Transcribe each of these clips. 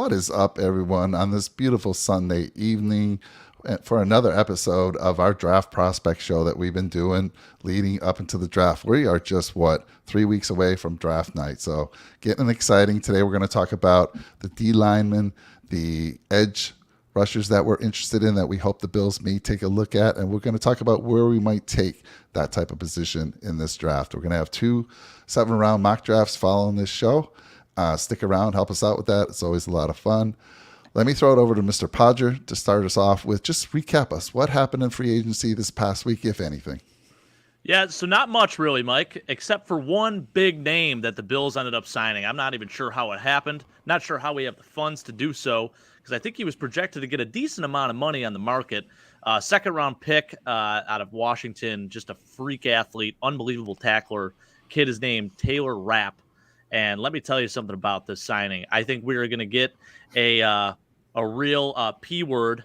What is up, everyone, on this beautiful Sunday evening for another episode of our draft prospect show that we've been doing leading up into the draft. We are just, 3 weeks away from draft night. So getting exciting. Today we're going to talk about the D linemen, the edge rushers that we're interested in that we hope the Bills may take a look at. And we're going to talk about where we might take that type of position in this draft. We're going to have 2 7-round mock drafts following this show. Stick around, help us out with that. It's always a lot of fun. Let me throw it over to Mr. Podger to start us off with. Just recap us. What happened in free agency this past week, if anything? Yeah, so not much really, Mike, except for one big name that the Bills ended up signing. I'm not even sure how it happened. Not sure how we have the funds to do so, because I think he was projected to get a decent amount of money on the market. Second-round pick out of Washington, just a freak athlete, unbelievable tackler. Kid is named Taylor Rapp. And let me tell you something about this signing. I think we are going to get a real P-word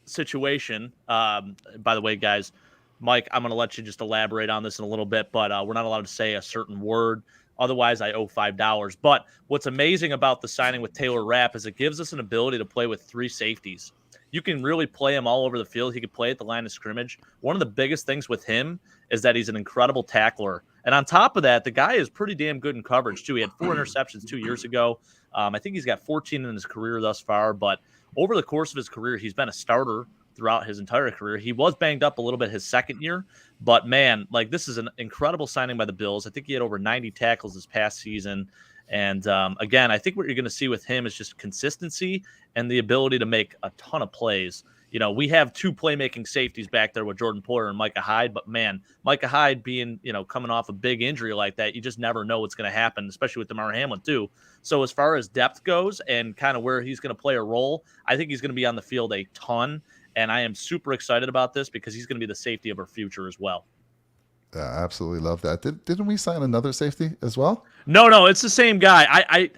situation. By the way, guys, Mike, I'm going to let you just elaborate on this in a little bit, but we're not allowed to say a certain word. Otherwise, I owe $5. But what's amazing about the signing with Taylor Rapp is it gives us an ability to play with 3 safeties. You can really play him all over the field. He could play at the line of scrimmage. One of the biggest things with him is that he's an incredible tackler. And on top of that, the guy is pretty damn good in coverage, too. He had 4 interceptions 2 years ago. I think he's got 14 in his career thus far. But over the course of his career, he's been a starter throughout his entire career. He was banged up a little bit his second year. But, man, this is an incredible signing by the Bills. I think he had over 90 tackles this past season. And, again, I think what you're going to see with him is just consistency and the ability to make a ton of plays. You know, we have 2 playmaking safeties back there with Jordan Poyer and Micah Hyde, but man, Micah Hyde being, coming off a big injury like that, you just never know what's going to happen, especially with Damar Hamlin too. So as far as depth goes and kind of where he's going to play a role, I think he's going to be on the field a ton, and I am super excited about this because he's going to be the safety of our future as well. Yeah, I absolutely love that. Didn't we sign another safety as well? No, it's the same guy.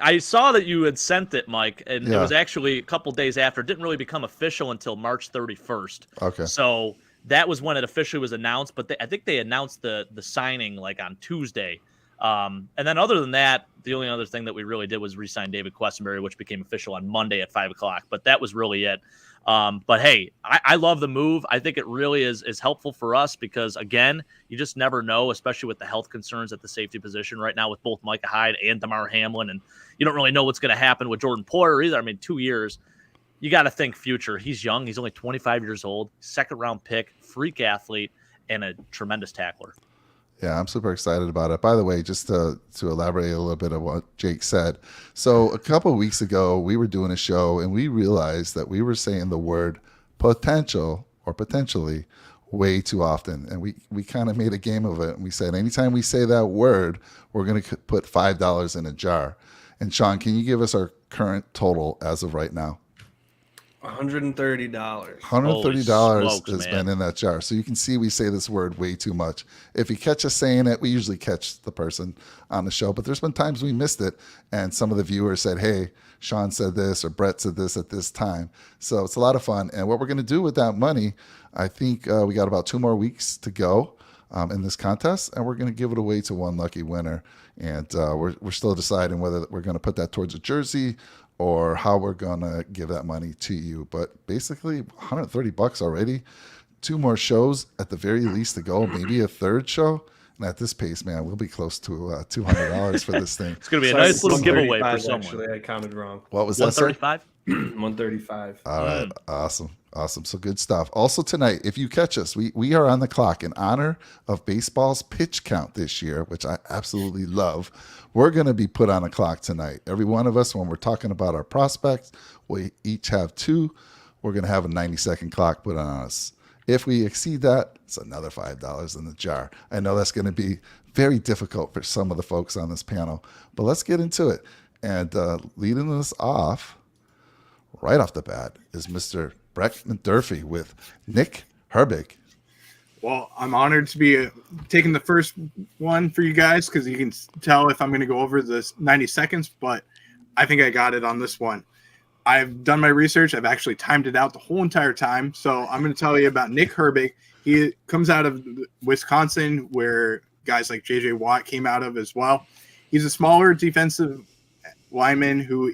I saw that you had sent it, Mike, and Yeah. it was actually a couple days after. It didn't really become official until March 31st. Okay. So that was when it officially was announced, but I think they announced the signing on Tuesday. And then other than that, the only other thing that we really did was re-sign David Questenberry, which became official on Monday at 5 o'clock. But that was really it. But hey, I love the move. I think it really is helpful for us because, again, you just never know, especially with the health concerns at the safety position right now with both Micah Hyde and Damar Hamlin. And you don't really know what's going to happen with Jordan Poyer either. I mean, 2 years, you got to think future. He's young. He's only 25 years old, 2nd-round pick, freak athlete, and a tremendous tackler. Yeah, I'm super excited about it. By the way, just to elaborate a little bit of what Jake said. So a couple of weeks ago, we were doing a show and we realized that we were saying the word potential or potentially way too often. And we kind of made a game of it. And we said, anytime we say that word, we're going to put $5 in a jar. And Sean, can you give us our current total as of right now? $130. $130 has man. been in that jar. So you can see we say this word way too much. If you catch us saying it, we usually catch the person on the show. But there's been times we missed it. And some of the viewers said, hey, Sean said this or Brett said this at this time. So it's a lot of fun. And what we're going to do with that money, I think we got about 2 more weeks to go in this contest. And we're going to give it away to one lucky winner. And we're still deciding whether we're going to put that towards a jersey or how we're going to give that money to you. But basically, $130 already. 2 more shows at the very least to go, maybe a 3rd show. And at this pace, man, we'll be close to $200 for this thing. It's going to be a nice little giveaway for someone. Actually, I counted wrong. What was that, sir? 135? 135. All right. Awesome. So good stuff. Also tonight, if you catch us, we are on the clock in honor of baseball's pitch count this year, which I absolutely love. We're going to be put on a clock tonight. Every one of us, when we're talking about our prospects, we each have 2. We're going to have a 90-second clock put on us. If we exceed that, it's another $5 in the jar. I know that's going to be very difficult for some of the folks on this panel, but let's get into it. And leading us off, right off the bat, is Mr. Brett McDurphy with Nick Herbig. Well, I'm honored to be taking the first one for you guys because you can tell if I'm going to go over this 90 seconds, but I think I got it on this one. I've done my research. I've actually timed it out the whole entire time. So I'm going to tell you about Nick Herbig. He comes out of Wisconsin, where guys like J.J. Watt came out of as well. He's a smaller defensive lineman who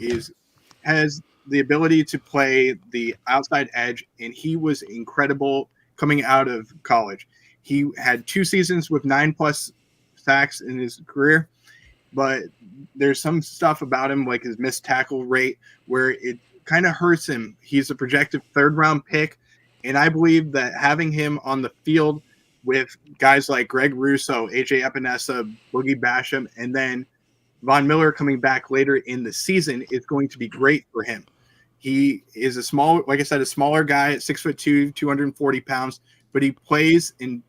has the ability to play the outside edge, and he was incredible coming out of college. He had 2 seasons with 9+ sacks in his career, but there's some stuff about him, like his missed tackle rate, where it kind of hurts him. He's a projected 3rd-round pick, and I believe that having him on the field with guys like Greg Russo, AJ Epinesa, Boogie Basham, and then Von Miller coming back later in the season is going to be great for him. He is a smaller guy at 6'2", 240 pounds, but he plays and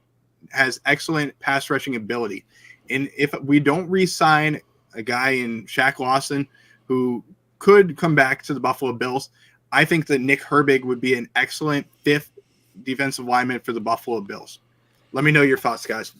has excellent pass rushing ability. And if we don't re-sign a guy in Shaq Lawson who could come back to the Buffalo Bills, I think that Nick Herbig would be an excellent 5th defensive lineman for the Buffalo Bills. Let me know your thoughts, guys.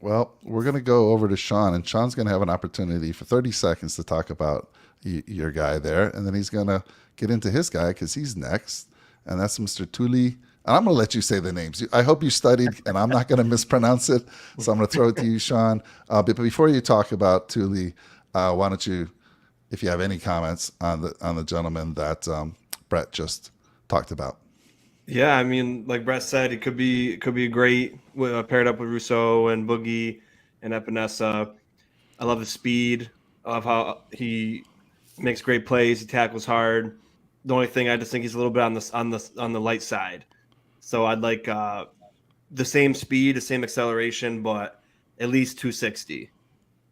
Well, we're going to go over to Sean, and Sean's going to have an opportunity for 30 seconds to talk about your guy there, and then he's going to get into his guy because he's next, and that's Mr. Tuli. And I'm going to let you say the names. I hope you studied, and I'm not going to mispronounce it, so I'm going to throw it to you, Sean. But before you talk about Tuli, why don't you, if you have any comments on the gentleman that Brett just talked about? Yeah, I mean, like Brett said, it could be a great paired up with Rousseau and Boogie and Epinesa. I love the speed. I love how he makes great plays. He tackles hard. The only thing I just think he's a little bit on the light side. So I'd like the same speed, the same acceleration, but at least 260.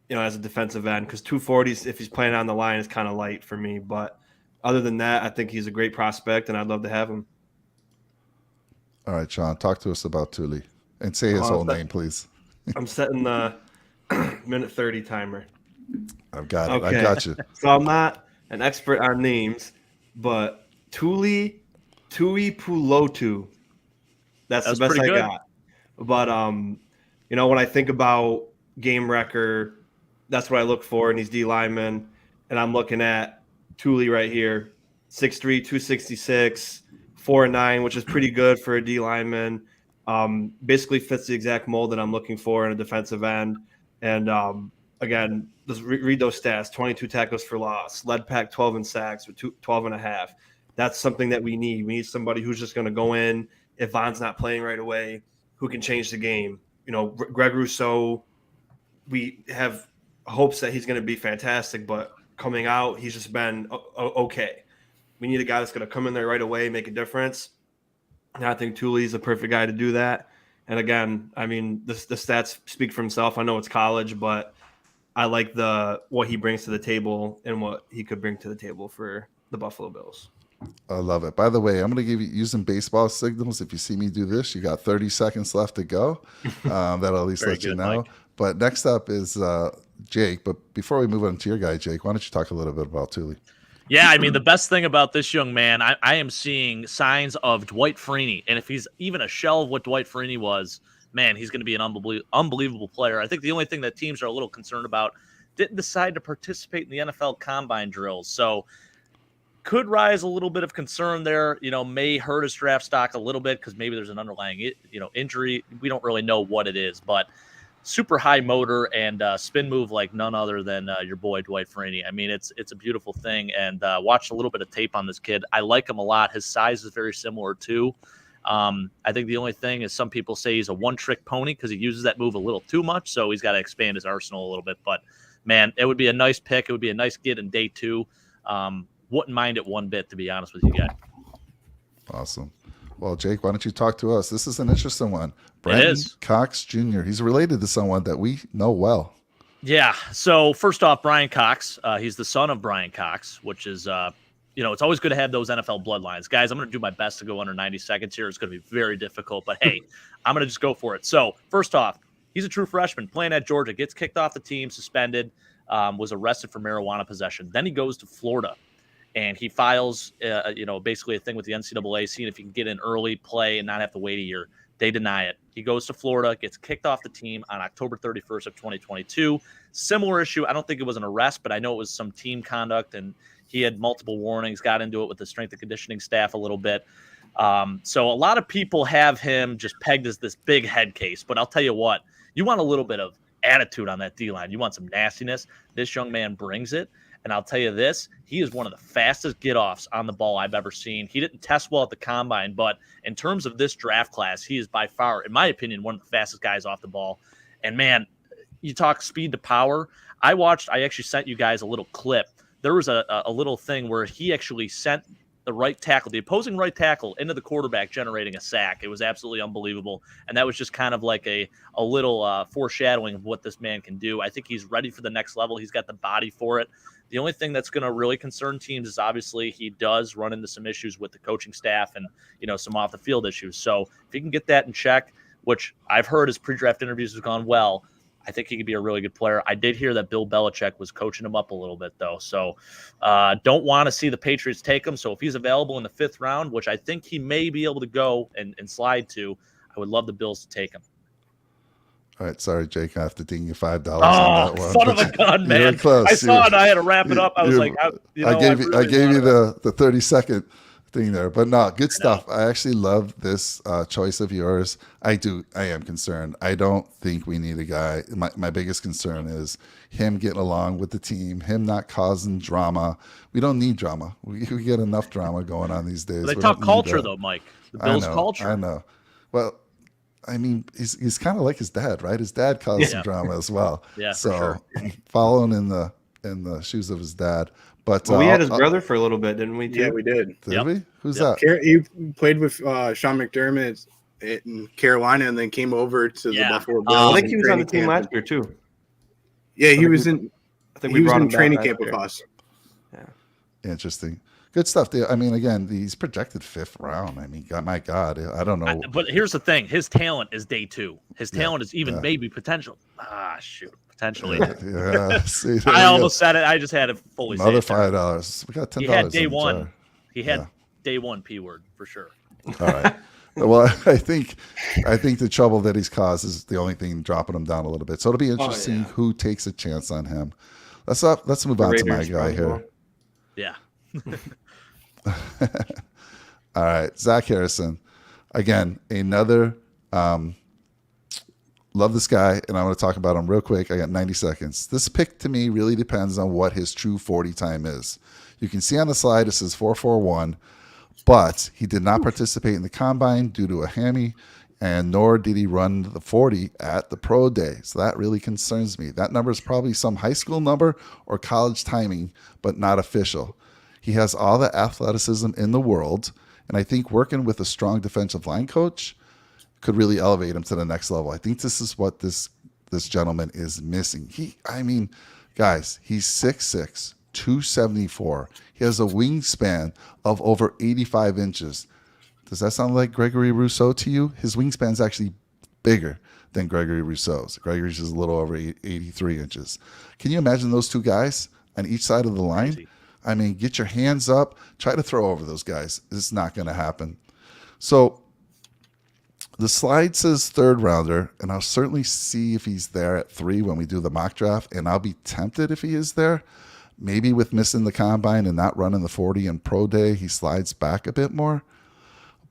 As a defensive end, because 240s if he's playing on the line is kind of light for me. But other than that, I think he's a great prospect, and I'd love to have him. All right, Sean, talk to us about Tuli and say his whole name, please. I'm setting the minute 30 timer. I've got it. I got you. So I'm not an expert on names, but Tuli Pulotu. That's the best I got. But when I think about game wrecker, that's what I look for in these D linemen, and I'm looking at Tuli right here, 6'3", 266. 4'9", which is pretty good for a D lineman. Basically fits the exact mold that I'm looking for in a defensive end. And again, just read those stats: 22 tackles for loss, led Pac 12 in sacks with 12.5. That's something that we need. We need somebody who's just going to go in if Von's not playing right away, who can change the game. Greg Rousseau, we have hopes that he's going to be fantastic, but coming out, he's just been okay. We need a guy that's going to come in there right away, make a difference. And I think Tuli's a perfect guy to do that. And again, I mean, the stats speak for himself. I know it's college, but I like what he brings to the table and what he could bring to the table for the Buffalo Bills. I love it. By the way, I'm going to give you using baseball signals. If you see me do this, you got 30 seconds left to go. That'll at least let you know. Mike. But next up is Jake. But before we move on to your guy, Jake, why don't you talk a little bit about Tuli? Yeah, I mean, the best thing about this young man, I am seeing signs of Dwight Freeney. And if he's even a shell of what Dwight Freeney was, man, he's going to be an unbelievable player. I think the only thing that teams are a little concerned about, didn't decide to participate in the NFL combine drills. So could rise a little bit of concern there, may hurt his draft stock a little bit because maybe there's an underlying, injury. We don't really know what it is, but super high motor and spin move like none other than your boy Dwight Freeney. I mean, it's a beautiful thing, and watched a little bit of tape on this kid. I like him a lot. His size is very similar too. I think the only thing is some people say he's a one-trick pony because he uses that move a little too much, so he's got to expand his arsenal a little bit. But, man, it would be a nice pick. It would be a nice get in day 2. Wouldn't mind it one bit, to be honest with you guys. Awesome. Well, Jake, why don't you talk to us? This is an interesting one. Brandon Cox Jr. He's related to someone that we know well. Yeah. So first off, Brian Cox. He's the son of Brian Cox, which is, it's always good to have those NFL bloodlines. Guys, I'm going to do my best to go under 90 seconds here. It's going to be very difficult, but hey, I'm going to just go for it. So first off, he's a true freshman playing at Georgia, gets kicked off the team, suspended, was arrested for marijuana possession. Then he goes to Florida. And he files, basically a thing with the NCAA, seeing if he can get in early, play, and not have to wait a year. They deny it. He goes to Florida, gets kicked off the team on October 31st of 2022. Similar issue. I don't think it was an arrest, but I know it was some team conduct, and he had multiple warnings, got into it with the strength and conditioning staff a little bit. So a lot of people have him just pegged as this big head case. But I'll tell you what, you want a little bit of attitude on that D-line. You want some nastiness. This young man brings it. And I'll tell you this, he is one of the fastest get-offs on the ball I've ever seen. He didn't test well at the combine, but in terms of this draft class, he is by far, in my opinion, one of the fastest guys off the ball. And man, you talk speed to power. I actually sent you guys a little clip. There was a little thing where he actually sent the opposing right tackle into the quarterback, generating a sack. It was absolutely unbelievable. And that was just kind of like a little foreshadowing of what this man can do. I think he's ready for the next level. He's got the body for it. The only thing that's going to really concern teams is obviously he does run into some issues with the coaching staff and, some off the field issues. So if he can get that in check, which I've heard his pre-draft interviews have gone well, I think he could be a really good player. I did hear that Bill Belichick was coaching him up a little bit, though. So don't want to see the Patriots take him. So if he's available in the 5th round, which I think he may be able to go and slide to, I would love the Bills to take him. All right, sorry, Jake. I have to ding you $5 on Oh, that one. son of a gun, man! Close. I saw it. I had to wrap it up. I was like, I gave you the 30-second thing there, but no, good stuff. I actually love this choice of yours. I am concerned. I don't think we need a guy. My biggest concern is him getting along with the team, him not causing drama. We don't need drama. We get enough drama going on these days. They talk culture, though, Mike. The Bills' culture. I know. Well, I mean, he's kind of like his dad, right? His dad caused some drama as well. Yeah, so for sure. Following in the shoes of his dad. But we had his brother for a little bit, didn't we? Too? Yeah, we did. Did we? Who's that? He played with Sean McDermott in Carolina, and then came over to the Buffalo Bills. I think he was on the team last year too. Yeah, he was in. I think he was brought in him training back camp with year. us. Yeah. Interesting. Good stuff. I mean, again, he's projected 5th round. I mean, my God, I don't know. But here's the thing: his talent is day 2. His talent is even maybe potential. Potentially. Yeah. See, I almost said it. I just had it fully. Another $5. We got $10. He had day in the 1. jar. He had day 1 P word for sure. All right. Well, I think the trouble that he's caused is the only thing dropping him down a little bit. So it'll be interesting who takes a chance on him. Let's move on to my guy here. Yeah. All right, Zach Harrison. Again, another love this guy, and I want to talk about him real quick. I got 90 seconds. This pick to me really depends on what his true 40 time is. You can see on the slide it says 4.41, but he did not participate in the combine due to a hammy, and nor did he run the 40 at the pro day. So that really concerns me. That number is probably some high school number or college timing, but not official. He has all the athleticism in the world, and I think working with a strong defensive line coach could really elevate him to the next level. I think this is what this gentleman is missing. Guys, he's 6'6", 274. He has a wingspan of over 85 inches. Does that sound like Gregory Rousseau to you? His wingspan is actually bigger than Gregory Rousseau's. Gregory's is a little over 83 inches. Can you imagine those two guys on each side of the line? Crazy. I mean, get your hands up. Try to throw over those guys. It's not going to happen. So the slide says 3rd rounder, and I'll certainly see if he's there at 3 when we do the mock draft, and I'll be tempted if he is there. Maybe with missing the combine and not running the 40 in pro day, he slides back a bit more.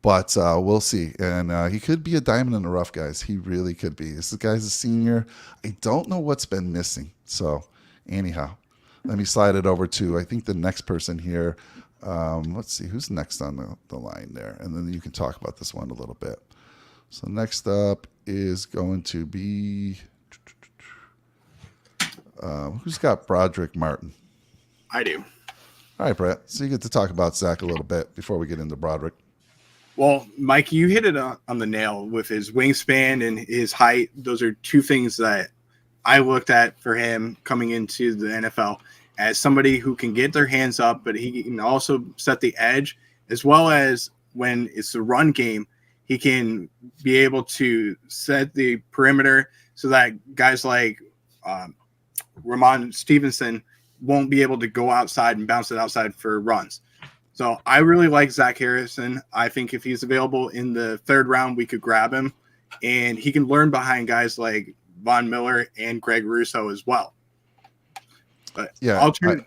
But we'll see. And he could be a diamond in the rough, guys. He really could be. This guy's a senior. I don't know what's been missing. So anyhow. Let me slide it over to, I think, the next person here. Let's see, who's next on the line there? And then you can talk about this one a little bit. So next up is going to be, who's got Broderick Martin? I do. All right, Brett. So you get to talk about Zach a little bit before we get into Broderick. Well, Mike, you hit it on the nail with his wingspan and his height. Those are two things that I looked at for him coming into the NFL as somebody who can get their hands up, but he can also set the edge, as well as when it's a run game, he can be able to set the perimeter so that guys like Ramon Stevenson won't be able to go outside and bounce it outside for runs. So I really like Zach Harrison. I think if he's available in the 3rd round, we could grab him, and he can learn behind guys like Von Miller and Greg Rousseau as well. But yeah, I'll turn.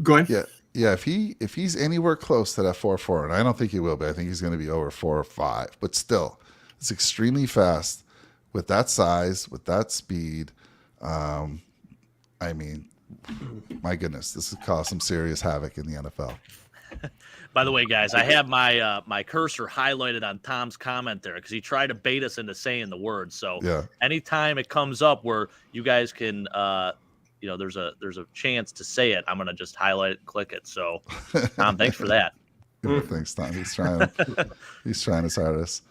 Go ahead. Yeah. If he's anywhere close to that 4.4, and I don't think he will, but I think he's going to be over 4 or 5. But still, it's extremely fast with that size, with that speed. I mean, my goodness, this has caused some serious havoc in the NFL. By the way, guys, I have my my cursor highlighted on Tom's comment there because he tried to bait us into saying the word. So Yeah. anytime it comes up where you guys can, there's a chance to say it, I'm gonna just highlight it and click it. So, Tom, thanks for that. Yeah, thanks, Tom. He's trying his hardest.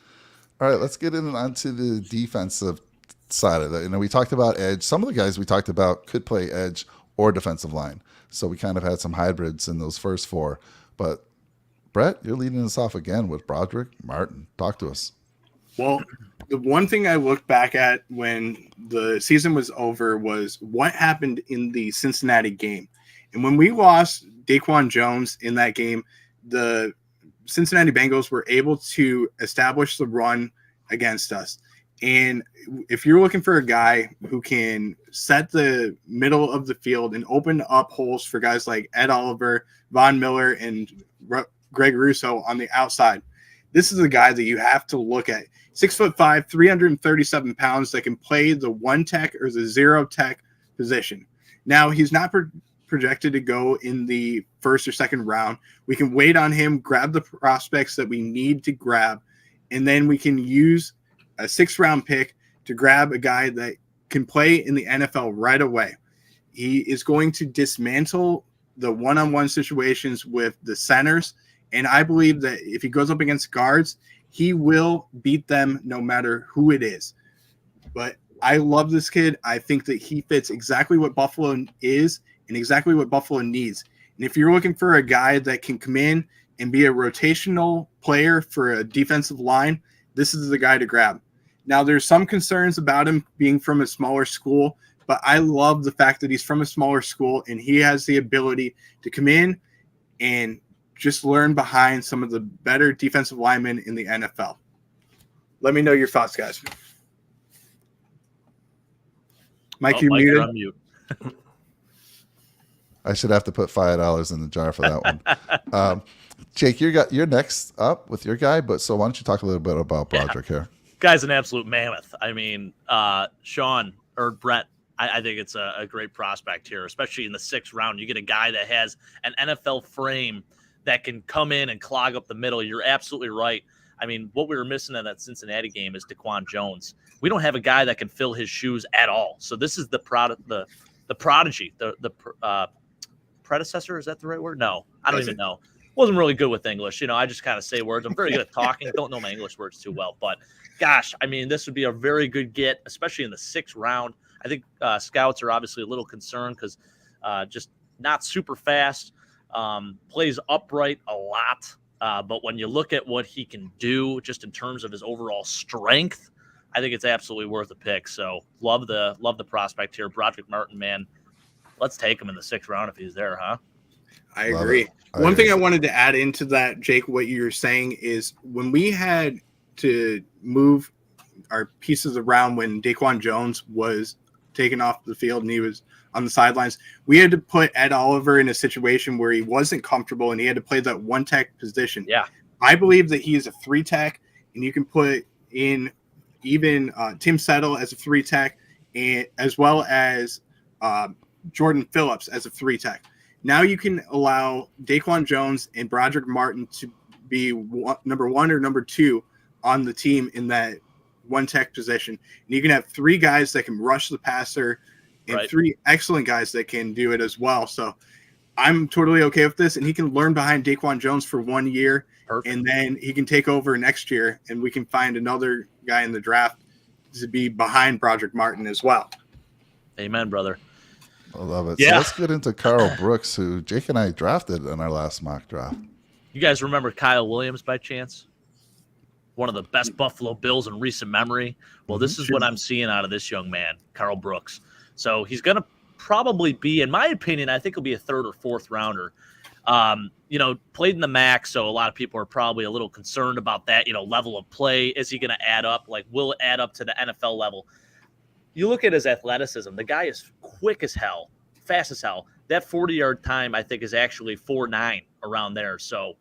All right, let's get onto the defensive side of it. We talked about edge. Some of the guys we talked about could play edge or defensive line. So we kind of had some hybrids in those first four. But Brett, you're leading us off again with Broderick Martin. Talk to us. Well, the one thing I looked back at when the season was over was what happened in the Cincinnati game. And when we lost Daquan Jones in that game, the Cincinnati Bengals were able to establish the run against us. And if you're looking for a guy who can set the middle of the field and open up holes for guys like Ed Oliver, Von Miller, and Greg Russo on the outside, this is a guy that you have to look at. 6'5", 337 pounds that can play the one tech or the zero tech position. Now, he's not projected to go in the first or second round. We can wait on him, grab the prospects that we need to grab, and then we can use a 6th-round pick to grab a guy that can play in the NFL right away. He is going to dismantle the one-on-one situations with the centers, and I believe that if he goes up against guards, he will beat them no matter who it is. But I love this kid. I think that he fits exactly what Buffalo is and exactly what Buffalo needs. And if you're looking for a guy that can come in and be a rotational player for a defensive line, this is the guy to grab. Now, there's some concerns about him being from a smaller school, but I love the fact that he's from a smaller school and he has the ability to come in and just learn behind some of the better defensive linemen in the NFL. Let me know your thoughts, guys. Mike, you Mike, muted? you're on mute. I should have to put $5 in the jar for that one. Jake, you're next up with your guy, but so why don't you talk a little bit about Broderick here? Guy's an absolute mammoth. I mean, Sean or Brett, I think it's a great prospect here, especially in the 6th round. You get a guy that has an NFL frame that can come in and clog up the middle. You're absolutely right. I mean, what we were missing in that Cincinnati game is Daquan Jones. We don't have a guy that can fill his shoes at all. So this is the prodigy, the predecessor. Is that the right word? No, I don't even know. Wasn't really good with English. I just kind of say words. I'm very good at talking. Don't know my English words too well. But, gosh, I mean, this would be a very good get, especially in the 6th round. I think scouts are obviously a little concerned because just not super fast, plays upright a lot. But when you look at what he can do just in terms of his overall strength, I think it's absolutely worth a pick. So love the prospect here. Broderick Martin, man. Let's take him in the 6th round if he's there, huh? I agree. One thing I wanted to add into that, Jake, what you're saying is when we had to move our pieces around when Daquan Jones was taken off the field and he was on the sidelines, we had to put Ed Oliver in a situation where he wasn't comfortable and he had to play that one tech position. Yeah. I believe that he is a 3 tech, and you can put in even Tim Settle as a 3 tech, and as well as Jordan Phillips as a 3 tech. Now you can allow Daquan Jones and Broderick Martin to be number 1 or number 2 on the team in that one tech position. And you can have 3 guys that can rush the passer and right. 3 excellent guys that can do it as well. So I'm totally okay with this. And he can learn behind Daquan Jones for 1 year. Perfect. And then he can take over next year and we can find another guy in the draft to be behind Broderick Martin as well. Amen, brother. I love it. Yeah. So let's get into Carl Brooks, who Jake and I drafted in our last mock draft. You guys remember Kyle Williams by chance? One of the best Buffalo Bills in recent memory. Well, this is what I'm seeing out of this young man, Carl Brooks. So he's going to probably be, in my opinion, I think he'll be a 3rd or 4th rounder. Played in the MAC, so a lot of people are probably a little concerned about that, level of play. Is he going to add up? Like, will it add up to the NFL level? You look at his athleticism. The guy is quick as hell, fast as hell. That 40-yard time, I think, is actually 4.9 around there. So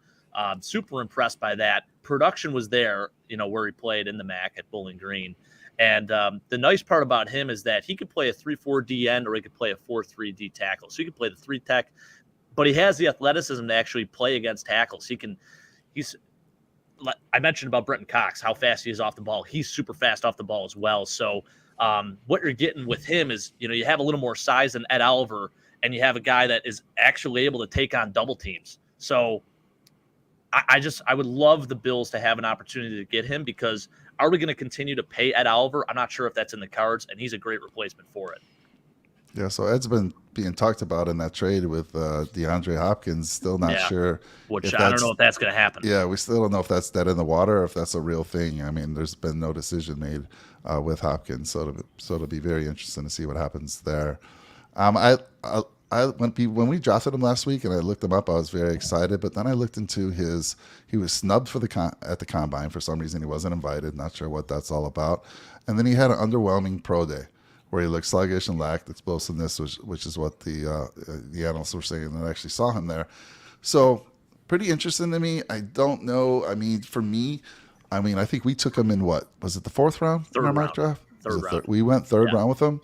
Super impressed by that. Production was there, where he played in the MAC at Bowling Green. And the nice part about him is that he could play a 3-4 D end or he could play a 4-3 D tackle. So he could play the 3 tech, but he has the athleticism to actually play against tackles. I mentioned about Brenton Cox, how fast he is off the ball. He's super fast off the ball as well. So what you're getting with him is, you have a little more size than Ed Oliver, and you have a guy that is actually able to take on double teams. So I would love the Bills to have an opportunity to get him, because are we going to continue to pay Ed Oliver? I'm not sure if that's in the cards, and he's a great replacement for it. Yeah, so Ed's been being talked about in that trade with DeAndre Hopkins. Still not sure. Which I don't know if that's going to happen. Yeah, we still don't know if that's dead in the water or if that's a real thing. I mean, there's been no decision made with Hopkins, so it'll be very interesting to see what happens there. When we drafted him last week and I looked him up, I was very excited. But then I looked into he was snubbed for at the combine for some reason. He wasn't invited. Not sure what that's all about. And then he had an underwhelming pro day where he looked sluggish and lacked explosiveness, which is what the analysts were saying that actually saw him there. So pretty interesting to me. I don't know. I mean, for me, I think we took him in what was it, the 4th round in our mock draft? Third round. We went third round with him.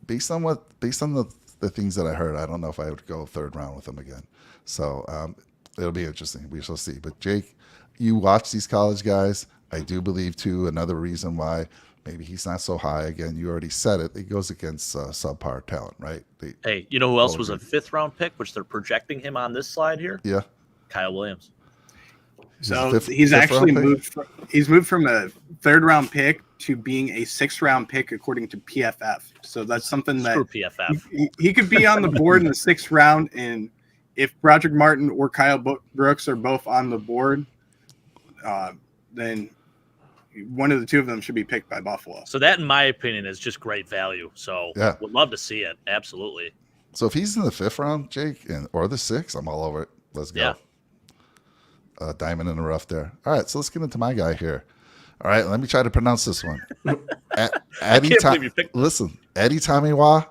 Based on the things that I heard, I don't know if I would go 3rd round with him again. So it'll be interesting. We shall see. But Jake, you watch these college guys. I do believe too, another reason why maybe he's not so high. Again, you already said it. It goes against subpar talent, right? Hey, you know who else was a 5th round pick, which they're projecting him on this slide here? Yeah. Kyle Williams. So he's actually moved from a 3rd round pick to being a 6th round pick according to PFF. So that's something that PFF. He could be on the board in the 6th round, and if Broderick Martin or Kyle Brooks are both on the board, then one of the two of them should be picked by Buffalo. So that, in my opinion, is just great value. So would love to see it. Absolutely. So if he's in the 5th round, Jake, or the 6th, I'm all over it. Let's go. Yeah. Diamond in the rough there. All right, so let's get into my guy here. All right, let me try to pronounce this one. Eddie Tamiwa,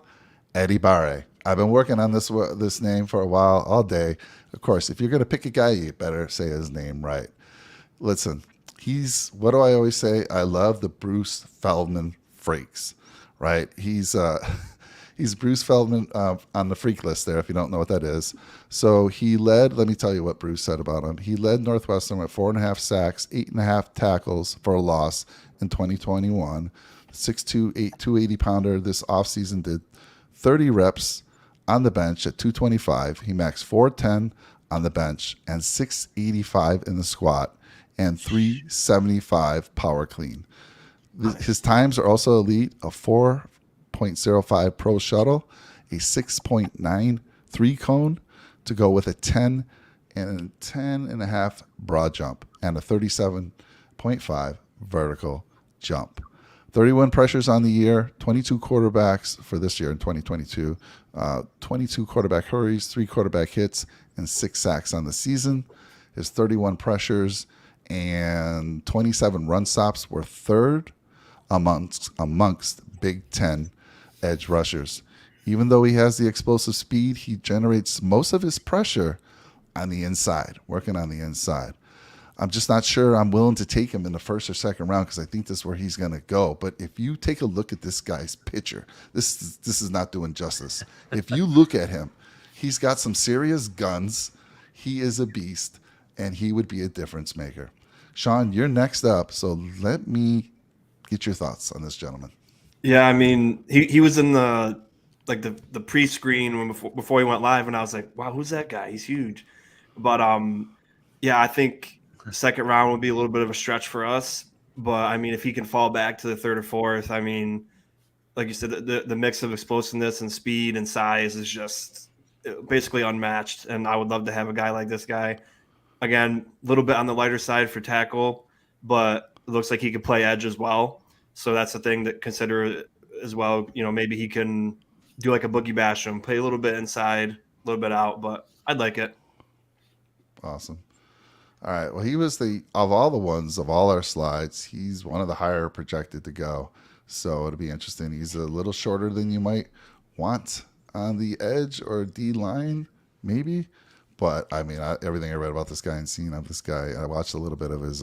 Eddie Barre. I've been working on this name for a while, all day. Of course, if you're going to pick a guy, you better say his name right. Listen, what do I always say? I love the Bruce Feldman freaks, right? He's Bruce Feldman on the freak list there, if you don't know what that is. So let me tell you what Bruce said about him. He led Northwestern with 4.5 sacks, 8.5 tackles for a loss in 2021. 6'2", 280-pounder this offseason did 30 reps on the bench at 225. He maxed 410 on the bench and 685 in the squat and 375 power clean. His times are also elite, a 4.05 pro shuttle, a 6.93 cone to go with a 10 and 10.5 broad jump and a 37.5 vertical jump. 31 pressures on the year, 22 quarterbacks for this year in 2022, 22 quarterback hurries, 3 quarterback hits, and 6 sacks on the season. His 31 pressures and 27 run stops were 3rd amongst Big Ten edge rushers. Even though he has the explosive speed, he generates most of his pressure on the inside, working on the inside. I'm just not sure I'm willing to take him in the 1st or 2nd round because I think this is where he's going to go. But if you take a look at this guy's picture, this is not doing justice. If you look at him, he's got some serious guns. He is a beast, and he would be a difference maker. Sean, you're next up, so let me get your thoughts on this gentleman. Yeah, I mean, he was in the pre-screen before he went live, and I was like, wow, who's that guy? He's huge. But yeah, I think 2nd round would be a little bit of a stretch for us. But I mean, if he can fall back to the 3rd or 4th, I mean, like you said, the mix of explosiveness and speed and size is just basically unmatched. And I would love to have a guy like this guy. Again, a little bit on the lighter side for tackle, but it looks like he could play edge as well. So that's the thing to consider as well. You know, maybe he can do like a Boogie Basham, play a little bit inside, a little bit out, but I'd like it. Awesome. All right. Well, he was of all our slides, he's one of the higher projected to go. So it'll be interesting. He's a little shorter than you might want on the edge or D line, maybe. But I mean, everything I read about this guy and seen of this guy, I watched a little bit of his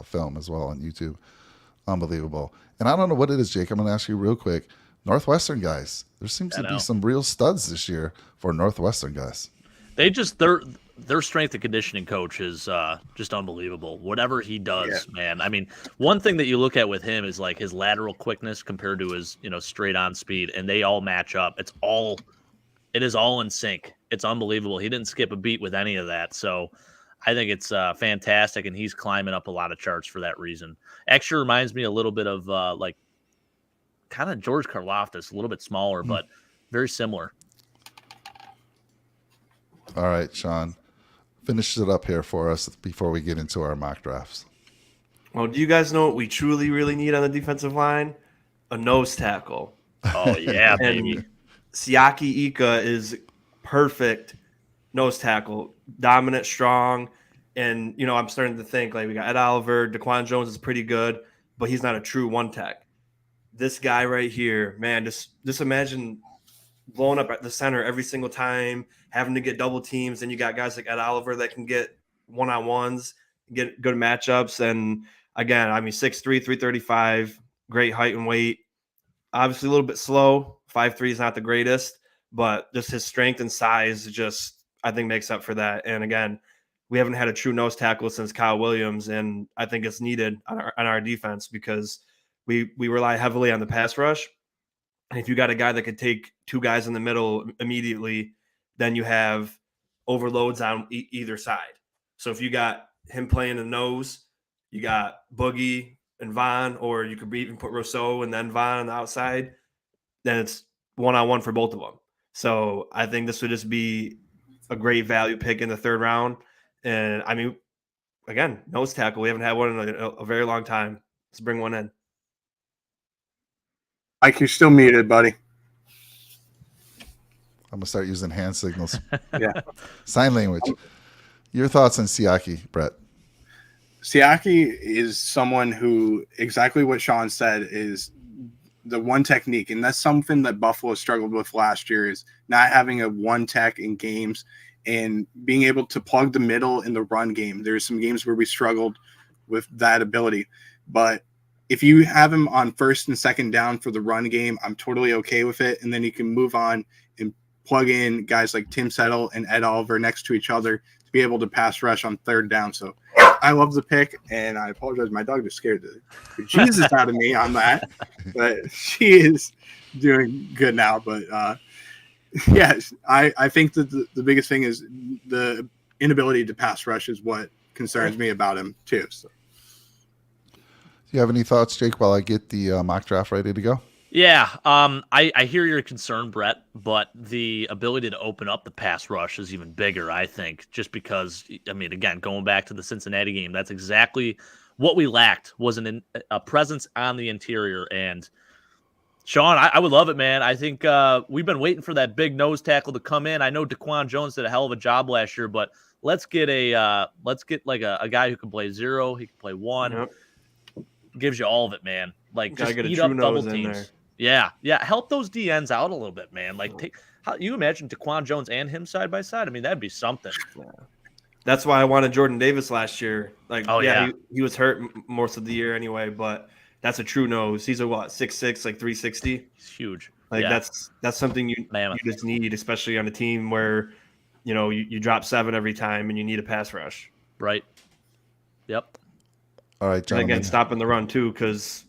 film as well on YouTube. Unbelievable. And I don't know what it is, Jake. I'm going to ask you real quick. Northwestern guys, there seems to be some real studs this year for Northwestern guys. They just their strength and conditioning coach is just unbelievable. Whatever he does, man. I mean, one thing that you look at with him is like his lateral quickness compared to his straight on speed, and they all match up. It is all in sync. It's unbelievable. He didn't skip a beat with any of that. So I think it's fantastic, and he's climbing up a lot of charts for that reason. Actually reminds me a little bit of like kind of George Karlaftis, a little bit smaller, but very similar. All right, Sean, finish it up here for us before we get into our mock drafts. Well, do you guys know what we truly, really need on the defensive line? A nose tackle. Oh, yeah, baby. And Siaki Ika is perfect nose tackle, dominant, strong. And, I'm starting to think, like, we got Ed Oliver, Daquan Jones is pretty good, but he's not a true one tech. This guy right here, man, just imagine blowing up at the center every single time, having to get double teams. And you got guys like Ed Oliver that can get one-on-ones, get good matchups. And again, I mean, 6'3", 335, great height and weight. Obviously a little bit slow. 5'3" is not the greatest, but just his strength and size just, I think, makes up for that. And again, we haven't had a true nose tackle since Kyle Williams, and I think it's needed on our defense because we rely heavily on the pass rush. And if you got a guy that could take two guys in the middle immediately, then you have overloads on either side. So if you got him playing the nose, you got Boogie and Vaughn, or you could even put Rousseau and then Vaughn on the outside, then it's one-on-one for both of them. So I think this would just be a great value pick in the third round. And I mean, again, nose tackle, we haven't had one in a very long time. Let's bring one in. Mike, you're still muted, buddy. I'm going to start using hand signals. Yeah. Sign language. Your thoughts on Siaki, Brett? Siaki is someone who, exactly what Sean said, is the one technique. And that's something that Buffalo struggled with last year, is not having a one tech in games and being able to plug the middle in the run game. There's some games where we struggled with that ability. But if you have him on first and second down for the run game, I'm totally okay with it. And then you can move on and plug in guys like Tim Settle and Ed Oliver next to each other to be able to pass rush on third down. So I love the pick, and I apologize. My dog just scared the Jesus out of me on that, but she is doing good now. But yes, I think that the biggest thing is the inability to pass rush is what concerns me about him too. So. Do you have any thoughts, Jake, while I get the mock draft ready to go? Yeah, I hear your concern, Brett, but the ability to open up the pass rush is even bigger, I think, just because, I mean, again, going back to the Cincinnati game, that's exactly what we lacked, was a presence on the interior. And Sean, I would love it, man. I think we've been waiting for that big nose tackle to come in. I know Daquan Jones did a hell of a job last year, but let's get like a guy who can play 0, he can play 1. Yep. Gives you all of it, man. Like, just get a eat true up double nose in teams. there. Yeah. Help those DNs out a little bit, man. Like, how you imagine Daquan Jones and him side by side? I mean, that'd be something. Yeah. That's why I wanted Jordan Davis last year. Like, he was hurt most of the year anyway, but that's a true nose. He's a 6'6", like 360. He's huge. Like that's something you just need, especially on a team where you drop 7 every time and you need a pass rush. Right. Yep. All right, And gentlemen. again, stopping the run too, because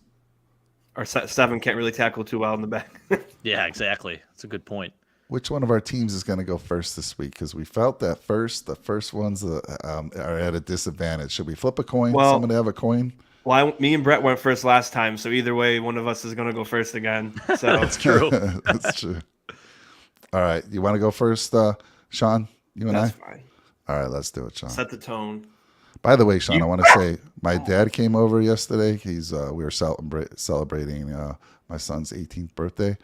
our 7 can't really tackle too well in the back. Yeah, exactly. That's a good point. Which one of our teams is going to go first this week? Because we felt that the first ones are at a disadvantage. Should we flip a coin? Well, Somebody have a coin? Well, me and Brett went first last time, so either way, one of us is going to go first again. So That's true. That's true. All right. You want to go first, Sean? You and that's I? fine. All right, let's do it, Sean. Set the tone. By the way, Sean, I want to say my dad came over yesterday. We were celebrating my son's 18th birthday,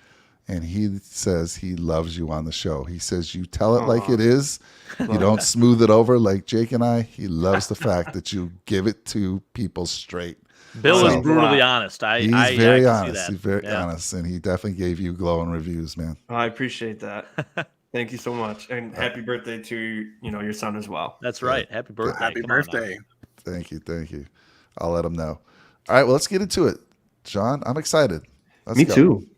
and he says he loves you on the show. He says you tell it like it is. You don't smooth it over like Jake and I. He loves the fact that you give it to people straight. Bill is brutally honest. He's I very can honest. see that. He's very honest, and he definitely gave you glowing reviews, man. Oh, I appreciate that. Thank you so much, and happy birthday to your son as well. That's right. Happy birthday. Happy Come on now. birthday. Thank you. I'll let him know. All right, well, let's get into it. John, I'm excited. Let's Me go. too.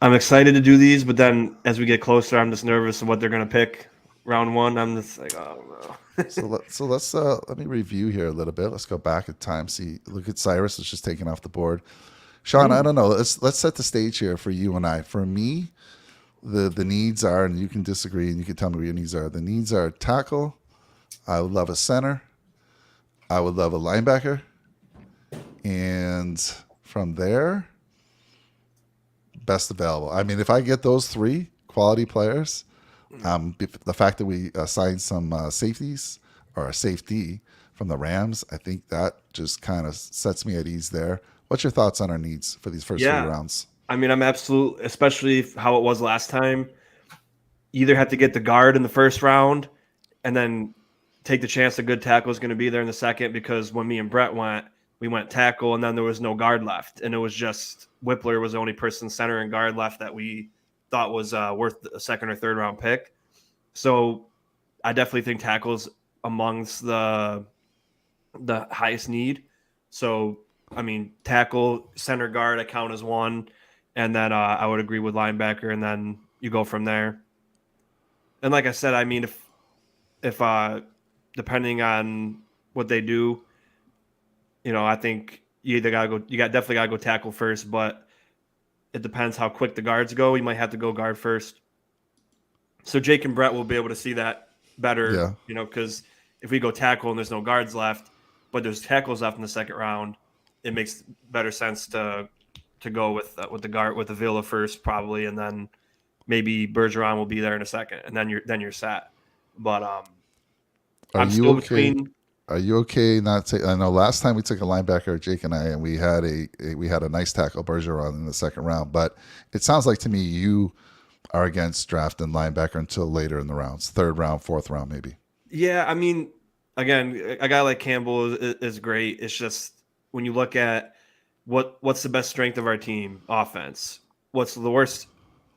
I'm excited to do these, but then as we get closer, I'm just nervous of what they're going to pick. Round one, I'm just like, oh no. So let's let me review here a little bit. Let's go back in time. See, look at Cyrus. It's just taken off the board. Sean, I don't know. Let's set the stage here for you and I. For me, the needs are, and you can disagree, and you can tell me what your needs are. The needs are tackle. I would love a center. I would love a linebacker. And from there, best available. I mean, if I get those three quality players, the fact that we signed some safeties or a safety from the Rams, I think that just kind of sets me at ease there. What's your thoughts on our needs for these first 3 rounds? I mean, I'm absolutely, especially how it was last time. You either have to get the guard in the first round and then take the chance a good tackle is going to be there in the second, because when me and Brett went, we went tackle and then there was no guard left. And it was just Whippler was the only person center and guard left that we thought was worth a second or third round pick. So I definitely think tackles amongst the highest need. So, I mean, tackle, center, guard, I count as one. And then I would agree with linebacker, and then you go from there. And like I said, I mean, if depending on what they do, I think you definitely gotta go tackle first, but it depends how quick the guards go. You might have to go guard first. So Jake and Brett will be able to see that better, because if we go tackle and there's no guards left, but there's tackles left in the second round, it makes better sense to go with the guard, with Avila first probably, and then maybe Bergeron will be there in a second, and then you're set. But I'm still between. Are you okay not to? I know last time we took a linebacker, Jake and I, and we had a nice tackle, Bergeron, in the second round. But it sounds like to me you are against drafting linebacker until later in the rounds, third round, fourth round, maybe. Yeah, I mean, again, a guy like Campbell is great. It's just when you look at what's the best strength of our team, offense. What's the worst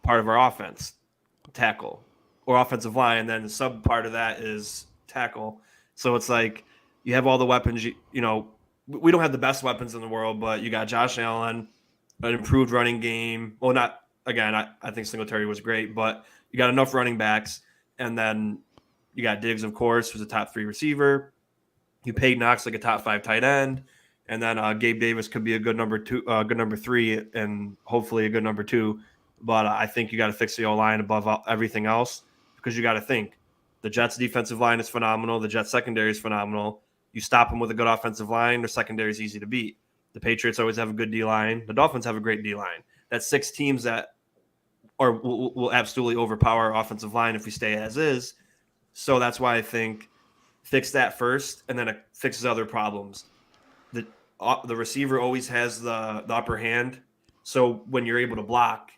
part of our offense? Tackle or offensive line, and then the sub part of that is tackle. So it's like you have all the weapons. We don't have the best weapons in the world, but you got Josh Allen, an improved running game. Well, not again. I think Singletary was great, but you got enough running backs, and then you got Diggs, of course, who's a top 3 receiver. You paid Knox like a top 5 tight end, and then Gabe Davis could be a good number 2, good number 3, and hopefully a good number 2. But I think you got to fix the O-line above everything else, because you got to think the Jets' defensive line is phenomenal. The Jets' secondary is phenomenal. You stop them with a good offensive line, their secondary is easy to beat. The Patriots always have a good D-line. The Dolphins have a great D-line. That's 6 teams that will absolutely overpower our offensive line if we stay as is. So that's why I think fix that first, and then it fixes other problems. The receiver always has the upper hand. So when you're able to block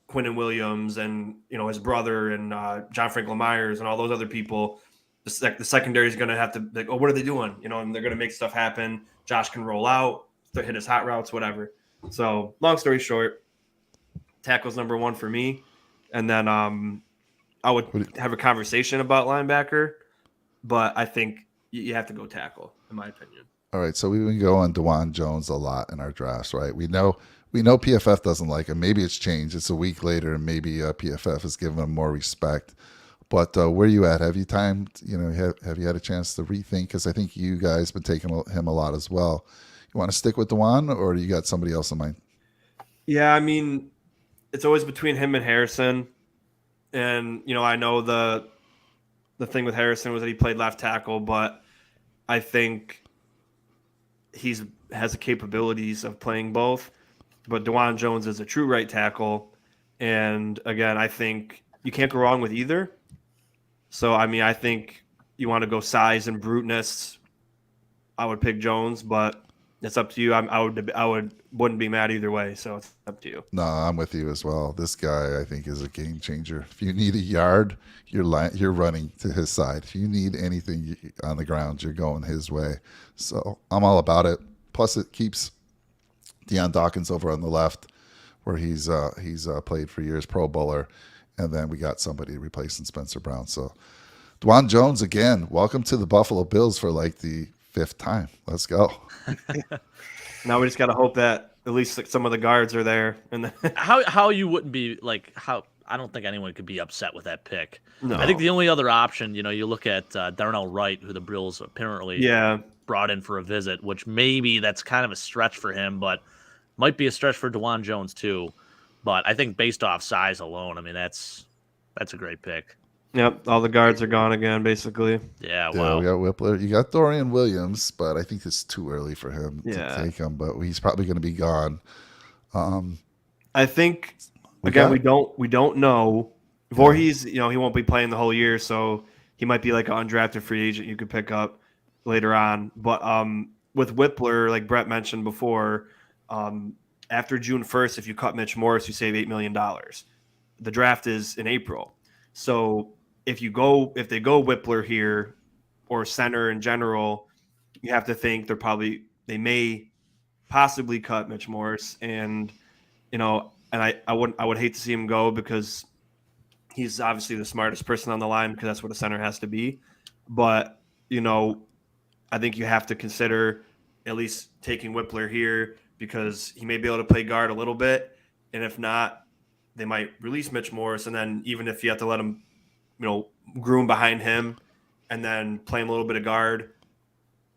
Quinnen Williams and his brother and John Franklin Myers and all those other people, the secondary is going to have to like, oh, what are they doing? And they're going to make stuff happen. Josh can roll out, hit his hot routes, whatever. So long story short, tackle's number 1 for me, and then I would have a conversation about linebacker, but I think you have to go tackle, in my opinion. All right, so we go on DeJuan Jones a lot in our drafts, right? We know PFF doesn't like him. Maybe it's changed. It's a week later, and maybe PFF has given him more respect. But where are you at? Have you have you had a chance to rethink? Because I think you guys been taking him a lot as well. You want to stick with DeJuan, or do you got somebody else in mind? Yeah, I mean, it's always between him and Harrison. And, I know the thing with Harrison was that he played left tackle, but I think has the capabilities of playing both. But DeJuan Jones is a true right tackle. And, again, I think you can't go wrong with either. So, I mean, I think you want to go size and bruteness. I would pick Jones, but it's up to you. I wouldn't be mad either way. So it's up to you. No, I'm with you as well. This guy, I think, is a game changer. If you need a yard, you're running to his side. If you need anything on the ground, you're going his way. So I'm all about it. Plus, it keeps Deion Dawkins over on the left, where he's played for years, Pro Bowler, and then we got somebody replacing Spencer Brown. So Dwan Jones again. Welcome to the Buffalo Bills for like the 5th time. Let's go. Now we just got to hope that at least like, some of the guards are there. And then How you wouldn't be like how I don't think anyone could be upset with that pick. No. I think the only other option, you look at Darnell Wright, who the Bills apparently brought in for a visit, which maybe that's kind of a stretch for him, but might be a stretch for Dwan Jones too. But I think based off size alone, I mean that's a great pick. Yep, all the guards are gone again, basically. Yeah, Yeah, wow. we got Whippler. You got Dorian Williams, but I think it's too early for him to take him. But he's probably going to be gone. I think we don't know. Voorhees, he won't be playing the whole year, so he might be like an undrafted free agent you could pick up later on. But with Whippler, like Brett mentioned before, after June 1st, if you cut Mitch Morse, you save $8 million. The draft is in April, so if they go Whippler here or center in general, you have to think they may possibly cut Mitch Morse, and I would hate to see him go because he's obviously the smartest person on the line because that's what a center has to be. But I think you have to consider at least taking Whippler here because he may be able to play guard a little bit, and if not, they might release Mitch Morse, and then even if you have to let him groom behind him and then play him a little bit of guard,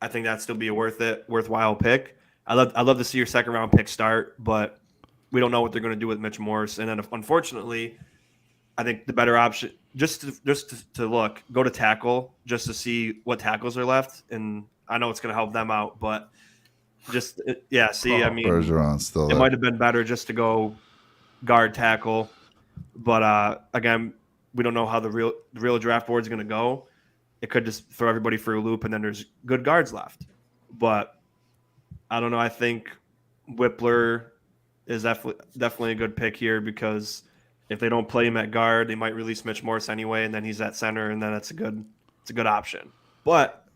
I think that'd still be a worthwhile pick. I'd love to see your second round pick start, but we don't know what they're going to do with Mitch Morse. And then unfortunately, I think the better option just to go to tackle just to see what tackles are left. And I know it's going to help them out, but Bergeron's still it there. might have been better just to go guard tackle. But again, we don't know how the real draft board is going to go. It could just throw everybody for a loop, and then there's good guards left. But I don't know. I think Whippler is definitely a good pick here because if they don't play him at guard, they might release Mitch Morse anyway, and then he's at center, and then it's a good option. But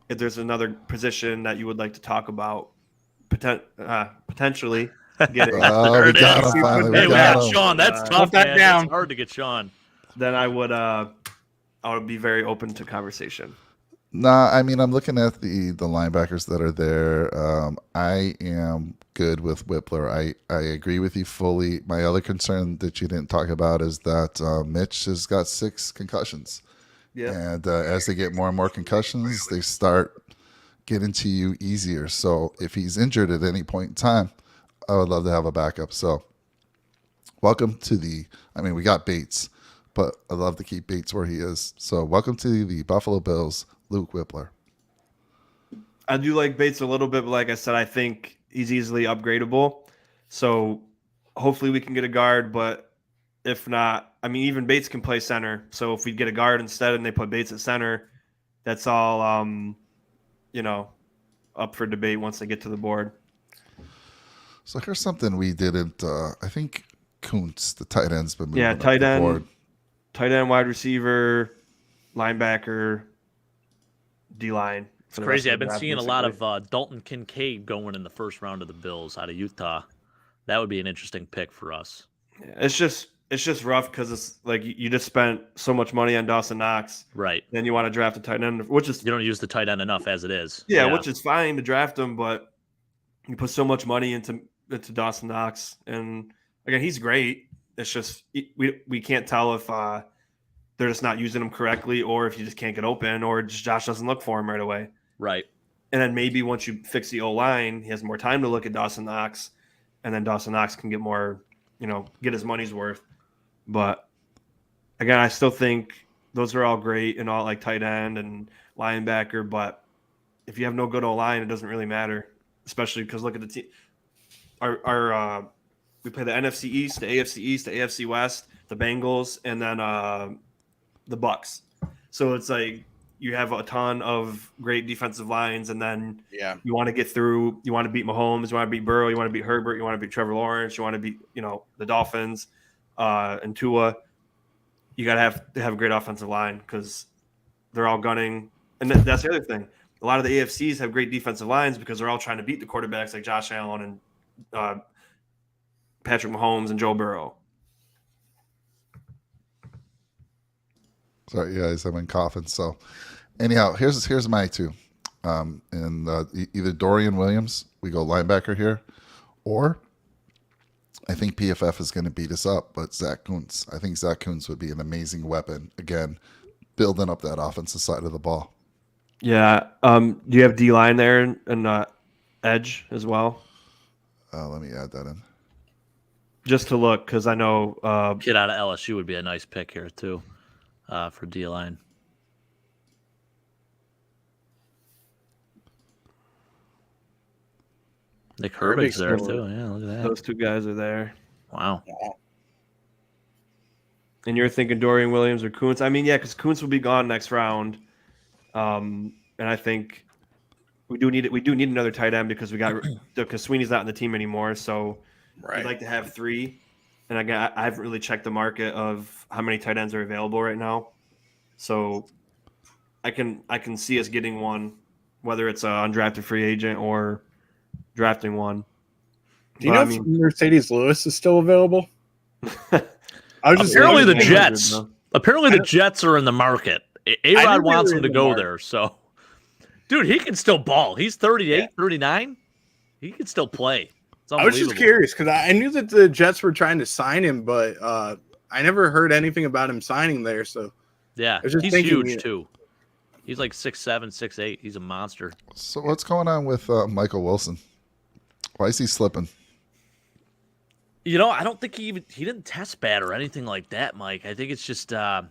if there's another position that you would like to talk about, potentially get it. Oh, we got him finally. Hey, We we got got him. Sean. That's tough, that man. down. It's hard to get Sean. Then I would be very open to conversation. Nah, I mean, I'm looking at the linebackers that are there. I am good with Whippler. I agree with you fully. My other concern that you didn't talk about is that Mitch has got 6 concussions. Yeah. And as they get more and more concussions, they start getting to you easier. So if he's injured at any point in time, I would love to have a backup. So welcome to we got Bates, but I'd love to keep Bates where he is. So welcome to the Buffalo Bills, Luke Whippler. I do like Bates a little bit, but like I said, I think he's easily upgradable. So hopefully we can get a guard, but if not, I mean, even Bates can play center. So if we get a guard instead and they put Bates at center, that's all, up for debate once they get to the board. So here's something we didn't. I think Kuntz, the tight end's been moving up tight the end, board. tight end, wide receiver, linebacker, D-line. It's crazy. I've been seeing a lot of Dalton Kincaid going in the first round of the Bills out of Utah. That would be an interesting pick for us. Yeah, it's just rough because it's like you just spent so much money on Dawson Knox. Right. Then you want to draft a tight end, which is You don't use the tight end enough as it is. which is fine to draft him, but you put so much money into Dawson Knox, and again, he's great. It's just we can't tell if they're just not using him correctly, or if you just can't get open, or just Josh doesn't look for him right away. Right. And then maybe once you fix the O-line, he has more time to look at Dawson Knox, and then Dawson Knox can get more, get his money's worth. But again, I still think those are all great and all like tight end and linebacker. But if you have no good O-line, it doesn't really matter, especially because look at the team. We play the NFC East, the AFC East, the AFC West, the Bengals, and then the Bucks. So it's like you have a ton of great defensive lines, and then you want to get through. You want to beat Mahomes, you want to beat Burrow, you want to beat Herbert, you want to beat Trevor Lawrence, you want to beat the Dolphins and Tua. You got to have a great offensive line because they're all gunning, and that's the other thing. A lot of the AFCs have great defensive lines because they're all trying to beat the quarterbacks like Josh Allen and Patrick Mahomes and Joe Burrow. Sorry, guys, I've been coughing. So, anyhow, here's my two. And either Dorian Williams, we go linebacker here, or I think PFF is going to beat us up, but Zach Kuntz. I think Zach Kuntz would be an amazing weapon. Again, building up that offensive side of the ball. Yeah. Do you have D line there and edge as well? Let me add that in. Just to look, because I know Kid out of LSU would be a nice pick here too, for D line. Nick Herbig's there too. Yeah, look at that. those two guys are there. Wow. And you're thinking Dorian Williams or Kuntz. I mean, yeah, because Kuntz will be gone next round. And I think we do need another tight end because because Sweeney's not on the team anymore. So I'd like to have 3. And I haven't really checked the market of how many tight ends are available right now. So I can see us getting one, whether it's an undrafted free agent or drafting one. Do you know if Mercedes Lewis is still available? I was just Apparently the thinking- Jets. Apparently the Jets are in the market. A-Rod wants him to go there. So, dude, he can still ball. He's 38, 39. He can still play. It's I was just unbelievable. curious because I knew that the Jets were trying to sign him, but I never heard anything about him signing there. So Yeah, was just he's thinking, huge too. He's like 6'7", 6'8". He's a monster. So what's going on with Michael Wilson? Why is he slipping? You know, I don't think he didn't test bad or anything like that, Mike. I think it's just I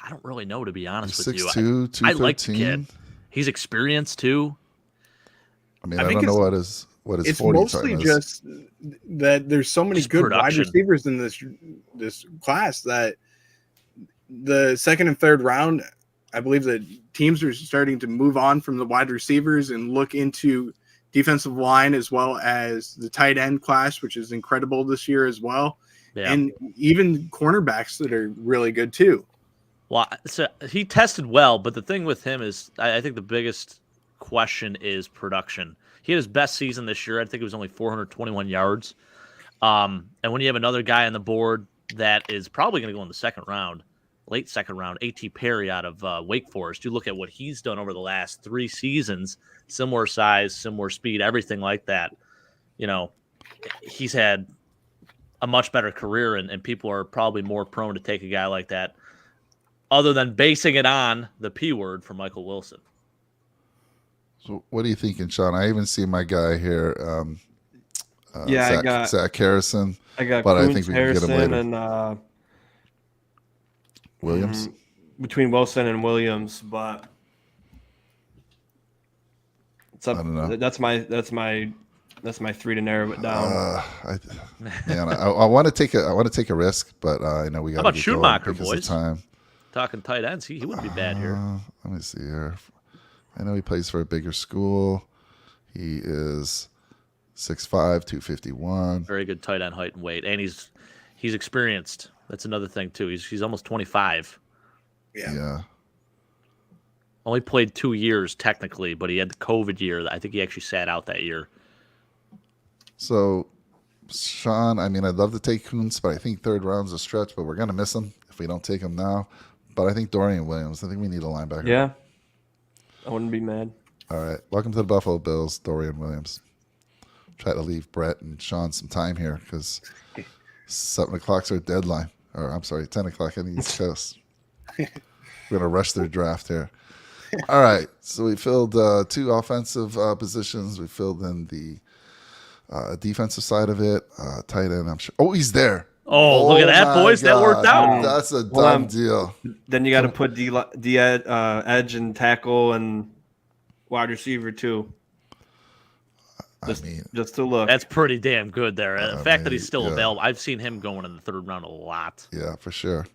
don't really know, to be honest He's with you. 6'2", I like the 213. kid. He's experienced too. I mean, I I think don't know it's- what his it's 40 mostly time is. just that there's so many Just good production. wide receivers in this class that the second and third round, I believe that teams are starting to move on from the wide receivers and look into defensive line as well as the tight end class, which is incredible this year as well. Yeah. And even cornerbacks that are really good too. Well, so he tested well, but the thing with him is, I think the biggest question is production. He had his best season this year. I think it was only 421 yards. And when you have another guy on the board that is probably going to go in the second round, late second round, A.T. Perry out of Wake Forest, you look at what he's done over the last 3 seasons, similar size, similar speed, everything like that. You know, he's had a much better career, and people are probably more prone to take a guy like that, other than basing it on the P word for Michael Wilson. So what are you thinking, Sean? I even see my guy here. Yeah, Zach Harrison, I got but I Kuntz, think we can get him Harrison, later. and Williams. between Wilson and Williams, but it's up. I don't know. That's my 3 to narrow it down. I want to take a risk, but I know we got about to Schumacher, because boys? of time. Talking tight ends, he wouldn't be bad here. Let me see here. I know he plays for a bigger school. He is 6'5", 251. Very good tight end height and weight, and he's experienced. That's another thing too. He's almost 25. Yeah. Only played 2 years technically, but he had the COVID year. I think he actually sat out that year. So, Sean, I mean, I'd love to take Kuntz, but I think third round's a stretch, but we're going to miss him if we don't take him now. But I think Dorian Williams, I think we need a linebacker. Yeah, I wouldn't be mad. All right. Welcome to the Buffalo Bills, Dorian Williams. Try to leave Brett and Sean some time here because 7 o'clock's our deadline. Or, I'm sorry, 10 o'clock on the East Coast. We're going to rush their draft here. All right. So we filled 2 offensive positions. We filled in the defensive side of it. Tight end, I'm sure. Oh, he's there. Oh, look at that, my boys. That worked out. That's a done deal. Then you got to put edge and tackle and wide receiver too. Just to look. That's pretty damn good there. The fact that he's still yeah. available, I've seen him going in the third round a lot. Yeah, for sure.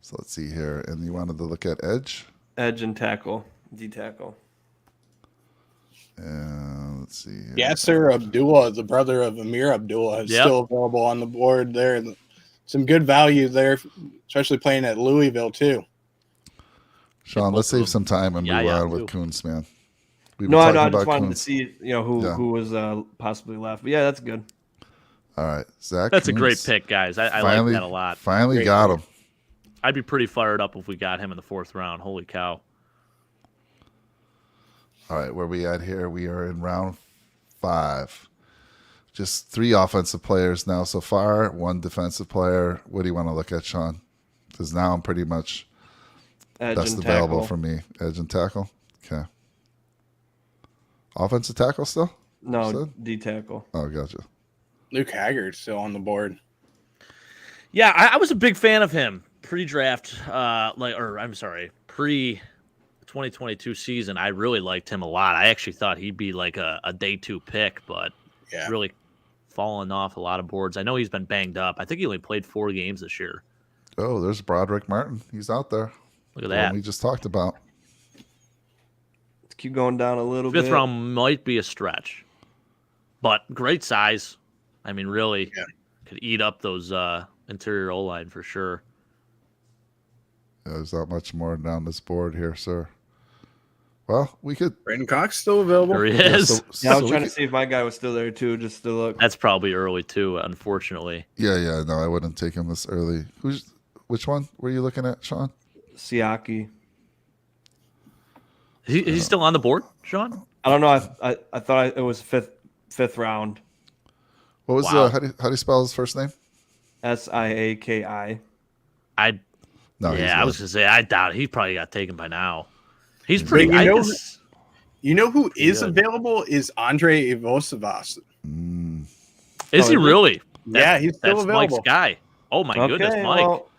So let's see here. And you wanted to look at edge? Edge and tackle, D tackle. And let's see here. Yasser Abdullah, the brother of Amir Abdullah, is still available on the board there. And some good value there, especially playing at Louisville too. Sean, let's save some time and move on with too. Kuntz, man. I I just wanted to see who was possibly left. But yeah, that's good. All right, Zach. That's Kuntz. a great pick, guys. I like that a lot. Finally Great got him. I'd be pretty fired up if we got him in the 4th round. Holy cow. All right, where we at here? We are in round 5. Just 3 offensive players now so far, 1 defensive player. What do you want to look at, Sean? Because now I'm pretty much Edge best and available tackle. for me. Edge and tackle. Okay. Offensive tackle still? No, Said? D tackle. Oh, gotcha. Luke Haggard's still on the board. Yeah, I was a big fan of him pre-draft, pre-2022 season. I really liked him a lot. I actually thought he'd be like a day 2 pick, but Yeah. really fallen off a lot of boards. I know he's been banged up. I think he only played 4 games this year. Oh, there's Broderick Martin. He's out there. Look at The that. one we just talked about. Let's keep going down a little 5th bit. round might be a stretch, but great size. I mean, really could eat up those interior O-line for sure. Yeah, there's not much more down this board here, sir. Well, we could. Brandon Cox still available. There he Yeah, is. Yeah, I was we trying could- to see if my guy was still there too, just to look. That's probably early too, unfortunately. Yeah. No, I wouldn't take him this early. Which one were you looking at, Sean? Siaki. He's still on the board, Sean? I don't know. I thought it was fifth round. What was Wow. how do you spell his first name? Siaki. No, he's I good. was gonna say I doubt he probably got taken by now. He's pretty. But you know- just- You know who is Good. available is Andre Ivosavas. Mm, is he is he? really? Yeah, he's still That's available. Mike's guy. Oh my goodness, Mike. Well,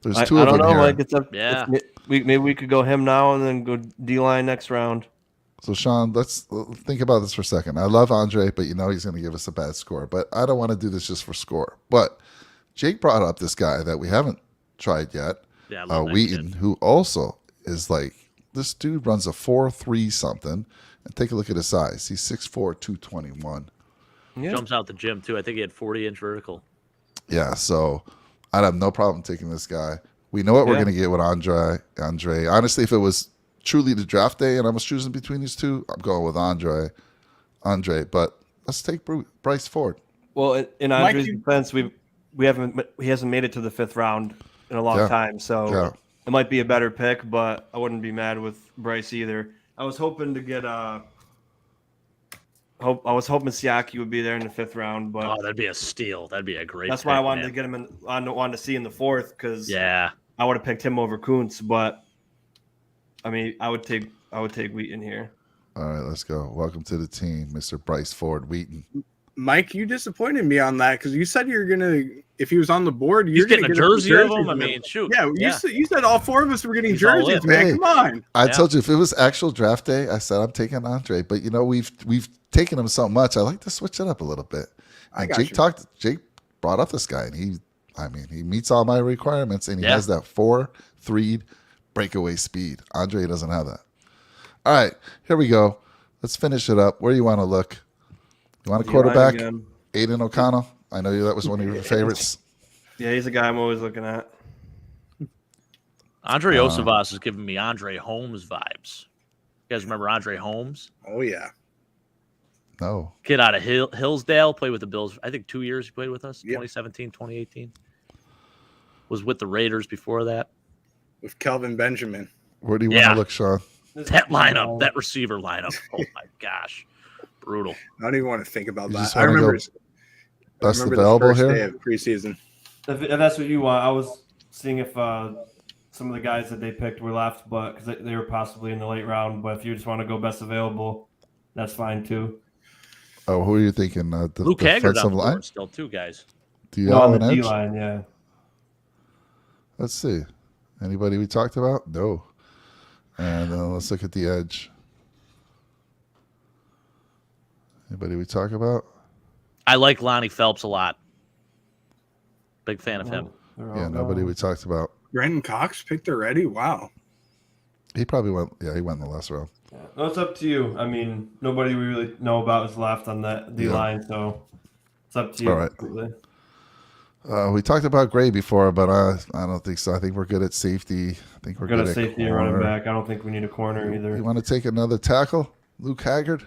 there's I 2 of don't them know. here. Like it's up. Yeah. Maybe we could go him now and then go D line next round. So, Sean, let's think about this for a second. I love Andre, but you know he's going to give us a bad score. But I don't want to do this just for score. But Jake brought up this guy that we haven't tried yet, Yeah, I love that Wheaton, kid. who also is like, this dude runs a 4.3 something. And take a look at his size. He's 6'4", 221. Yeah. Jumps out the gym too. I think he had 40-inch vertical. Yeah, so I'd have no problem taking this guy. We know what we're Yeah. going to get with Andre. Honestly, if it was truly the draft day and I was choosing between these 2, I'm going with Andre. But let's take Bryce Ford. Well, in Mike, Andre's you- defense, he hasn't made it to the 5th round in a long Yeah. time, so Yeah. it might be a better pick. But I wouldn't be mad with Bryce either. I was hoping to get I was hoping Siaki would be there in the 5th round, but Oh, that'd be a steal. That'd be a great. that's pick, why I wanted man. to get him in. I wanted to see in the 4th because Yeah, I would have picked him over Kuntz. But I mean, I would take Wheaton here. All right, let's go. Welcome to the team, Mr. Bryce Ford Wheaton. Mike, you disappointed me on that because you said you're gonna, if he was on the board, he's you're getting gonna a get jersey of jerseys him. I with mean, shoot. yeah, you said all 4 of us were getting He's all jerseys, in. man. Hey. Come on. I Yeah. told you if it was actual draft day, I said I'm taking Andre. But you know we've taken him so much. I like to switch it up a little bit. I And got Jake brought up this guy, and he meets all my requirements, and he Yeah. has that 4.3 breakaway speed. Andre doesn't have that. All right, here we go. Let's finish it up. Where do you want to look? You want a quarterback? D-line Aiden O'Connell. I know that was one of your favorites. Yeah, he's a guy I'm always looking at. Andre Osavas is giving me Andre Holmes vibes. You guys remember Andre Holmes? Oh yeah. No. Kid out of Hillsdale, played with the Bills. I think 2 years he played with us, Yep. 2017, 2018. Was with the Raiders before that. With Kelvin Benjamin. Where do you want Yeah. to look, Sean? That lineup, that receiver lineup. Oh my gosh. Brutal. I don't even want to think about You that. just I wanna remember. go I best remember available the first here? day of preseason. If that's what you want, I was seeing if some of the guys that they picked were left, but because they were possibly in the late round. But if you just want to go best available, that's fine too. Oh, who are you thinking? The Luke Haggard defensive on the line? board still, too, guys. Do you No, on have the an D edge? line, yeah. Let's see. Anybody we talked about? No. And let's look at the edge. Anybody we talk about? I like Lonnie Phelps a lot. Big fan of him. They're all Yeah, nobody gone. we talked about. Brandon Cox picked already. Wow. He probably went. Yeah, he went in the last round. Yeah. No, it's up to you. I mean, nobody we really know about is left on that D line, so it's up to you. All right. completely. We talked about Gray before, but I don't think so. I think we're good at safety. I think we're We're good gonna at safety and running corner. back. I don't think we need a corner either. You want to take another tackle, Luke Haggard,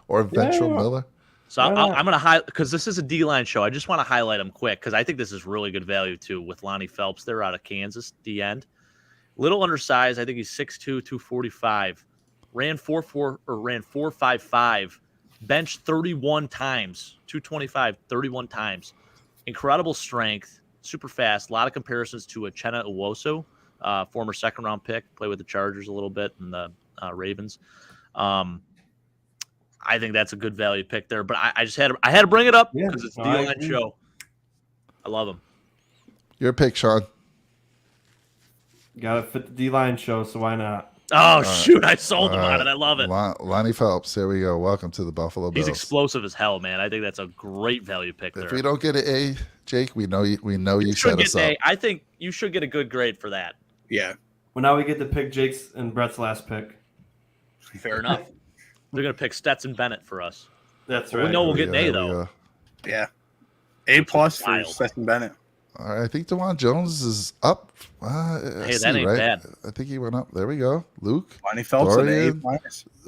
or Ventrell Yeah. Miller? So Why not? I'm going to highlight, because this is a D-line show. I just want to highlight him quick because I think this is really good value too with Lonnie Phelps. They're out of Kansas, D end. Little undersized. I think he's 6'2", 245. Ran 4.55. Benched 31 times. 225, 31 times. Incredible strength. Super fast. A lot of comparisons to Uchenna Nwosu, former second-round pick. Played with the Chargers a little bit and the Ravens. I think that's a good value pick there, but I just had to bring it up because it's a I D-line agree. show. I love him. Your pick, Sean. Got to fit the D-line show, so why not? Oh, shoot. I sold him All on right. it. I love it. Lonnie Phelps. Here we go. Welcome to the Buffalo Bills. He's explosive as hell, man. I think that's a great value pick If there. we don't get an A, Jake, we know you should set get us an up. A. I think you should get a good grade for that. Yeah. Well, now we get to pick Jake's and Brett's last pick. Fair enough. They're going to pick Stetson Bennett for us. That's We right. know we'll get an A, There we though. go. Yeah. A+ for wild. Stetson Bennett. All right, I think DeJuan Jones is up. Hey, that ain't bad. I think he went up. There we go. Luke. Lonnie Phelps at Dorian. A+.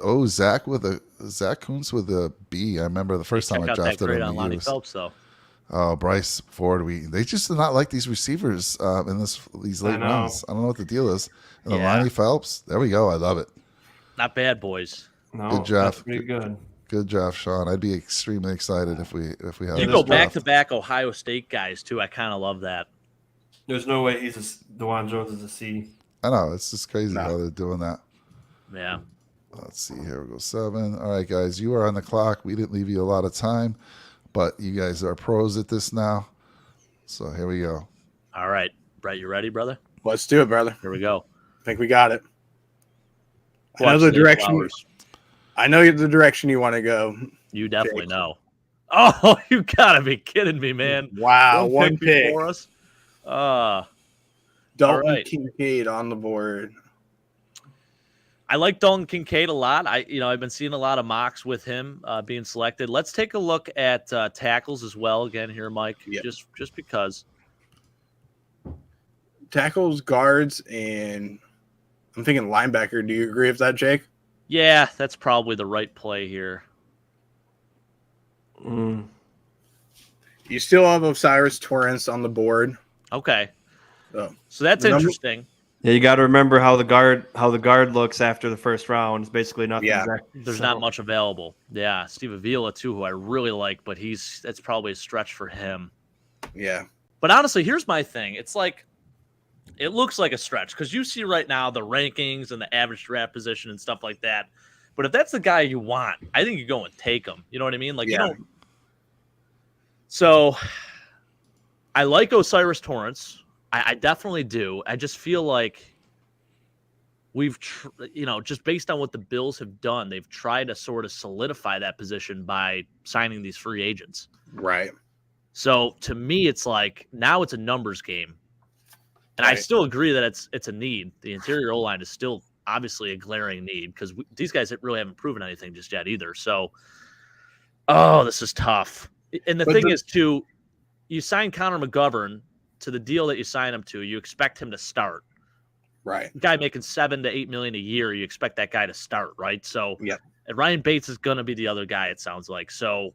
Oh, Zach Kuntz with a B. I remember the first time Check I out that drafted grade him. on Lonnie Phelps, though. Oh, Bryce Ford. They just do not like these receivers in these late know. rounds. I don't know what the deal is. And then Yeah. Lonnie Phelps. There we go. I love it. Not bad, boys. No, Good draft. That's pretty good. Good draft, Sean. I'd be extremely excited if we have You this go draft. back-to-back Ohio State guys, too. I kind of love that. There's no way DeJuan Jones is a C. I know it's just crazy No. how they're doing that. Yeah. Let's see. Here we go. 7. All right, guys. You are on the clock. We didn't leave you a lot of time, but you guys are pros at this now. So here we go. All right. Brett, you ready, brother? Let's do it, brother. Here we go. I think we got it. I know Watch the Snake direction. Flowers. I know the direction you want to go. You definitely Jake. know. Oh, you gotta be kidding me, man. Wow, one pick. before us. Uh, Dalton All right. Kincaid on the board. I like Dalton Kincaid a lot. I've been seeing a lot of mocks with him being selected. Let's take a look at tackles as well again here, Mike. Yep. Just because. Tackles, guards, and I'm thinking linebacker. Do you agree with that, Jake? Yeah, that's probably the right play here. Mm. You still have Osiris Torrance on the board. Okay. So, So that's The number- interesting. Yeah, you got to remember how the guard looks after the first round. It's basically nothing. Yeah. There's not much available. Yeah, Steve Avila too, who I really like, but that's probably a stretch for him. yeah. But honestly, here's my thing. It's like, it looks like a stretch because you see right now the rankings and the average draft position and stuff like that. But if that's the guy you want, I think you go and take him. You know what I mean? Like, Yeah. you don't. So I like Osiris Torrance. I definitely do. I just feel like just based on what the Bills have done, they've tried to sort of solidify that position by signing these free agents. Right. So to me, it's like now it's a numbers game. And I Right. still agree that it's a need. The interior O-line is still obviously a glaring need because these guys really haven't proven anything just yet either. So, this is tough. And the But thing is, too, you sign Connor McGovern to the deal that you sign him to. You expect him to start. Right. Guy making $7 to $8 million a year, you expect that guy to start, right? So, Yep. and Ryan Bates is going to be the other guy. It sounds like so.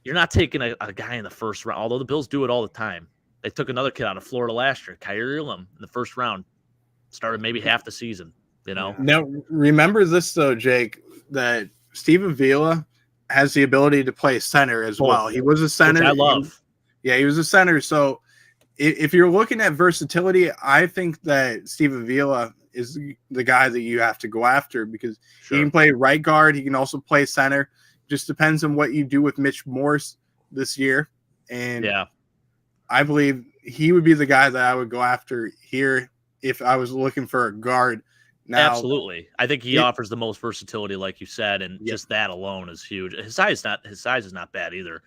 You're not taking a guy in the first round, although the Bills do it all the time. They took another kid out of Florida last year, Kyrie Elam, in the first round. Started maybe half the season, Now, remember this, though, Jake, that Steven Vila has the ability to play center as Both. well. He was a center. Which I love. Yeah, he was a center. So if you're looking at versatility, I think that Steven Vila is the guy that you have to go after because he can play right guard. He can also play center. Just depends on what you do with Mitch Morse this year. And Yeah. I believe he would be the guy that I would go after here if I was looking for a guard. Now, Absolutely. I think he offers the most versatility, like you said, and Yeah. just that alone is huge. His size is not bad either.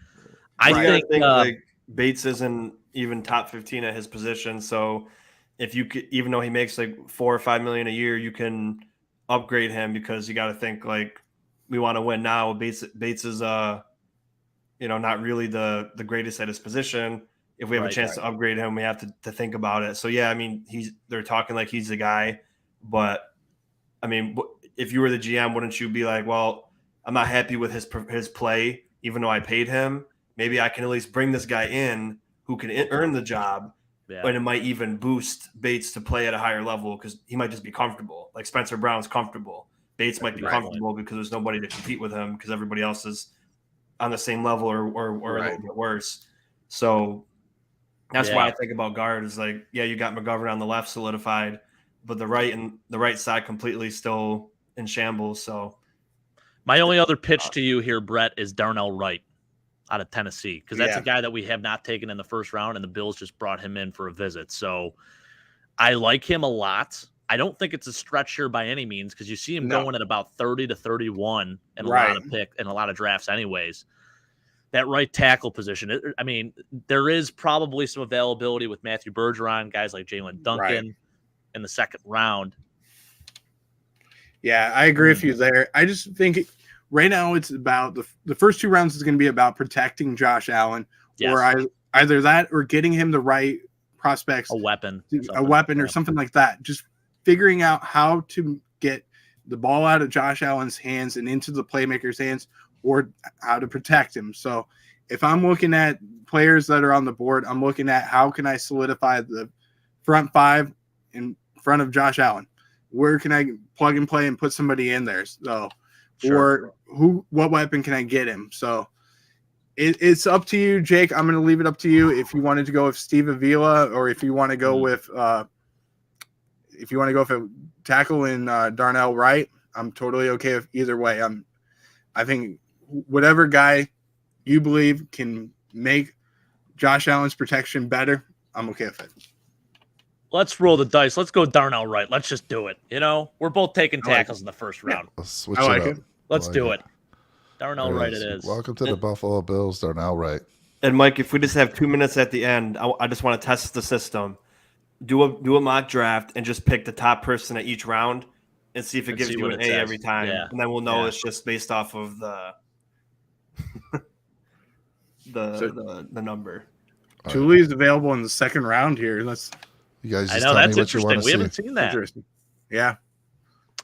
I You gotta think, like Bates isn't even top 15 at his position. So if you could, even though he makes like $4 or $5 million a year, you can upgrade him because you got to think like we want to win now. Bates is not really the greatest at his position. If we have a chance to upgrade him, we have to think about it. So yeah, I mean, they're talking like he's the guy, but I mean, if you were the GM, wouldn't you be like, well, I'm not happy with his play, even though I paid him. Maybe I can at least bring this guy in who can earn the job, and it might even boost Bates to play at a higher level because he might just be comfortable. Like Spencer Brown's comfortable. Bates might be comfortable because there's nobody to compete with him because everybody else is on the same level or a little bit worse. So that's why I think about guard is like, yeah, you got McGovern on the left solidified, but the right side completely still in shambles. So my only other pitch to you here, Brett, is Darnell Wright out of Tennessee, because that's a guy that we have not taken in the first round, and the Bills just brought him in for a visit. So I like him a lot. I don't think it's a stretch here by any means, because you see him going at about 30 to 31 in a lot of a lot of drafts anyways. That right tackle position, I mean, there is probably some availability with Matthew Bergeron, guys like Jalen Duncan in the second round. Yeah, I agree with you there. I just think right now it's about the first 2 rounds is going to be about protecting Josh Allen, or either that or getting him the right prospects, a weapon or something like that. Just figuring out how to get the ball out of Josh Allen's hands and into the playmaker's hands, or how to protect him. So if I'm looking at players that are on the board, I'm looking at how can I solidify the front 5 in front of Josh Allen? Where can I plug and play and put somebody in there? So, or what weapon can I get him? So it's up to you, Jake. I'm going to leave it up to you. If you wanted to go with Steve Avila, or if you want to go with, a tackle in Darnell Wright, I'm totally okay with either way. I think whatever guy you believe can make Josh Allen's protection better, I'm okay with it. Let's roll the dice. Let's go Darnell Wright. Let's just do it. You know, we're both taking tackles in the first round. Let's switch I like it up. it. Let's do it. Darnell Wright it is. Welcome to the Buffalo Bills, Darnell Wright. And Mike, if we just have 2 minutes at the end, I just want to test the system. Do a mock draft and just pick the top person at each round and see if it gives you an A every time. Yeah. And then we'll know it's just based off of the number. Thule is available in the second round here. You guys I just know, tell me that's what you want interesting. to We see. haven't seen that. Interesting. Yeah.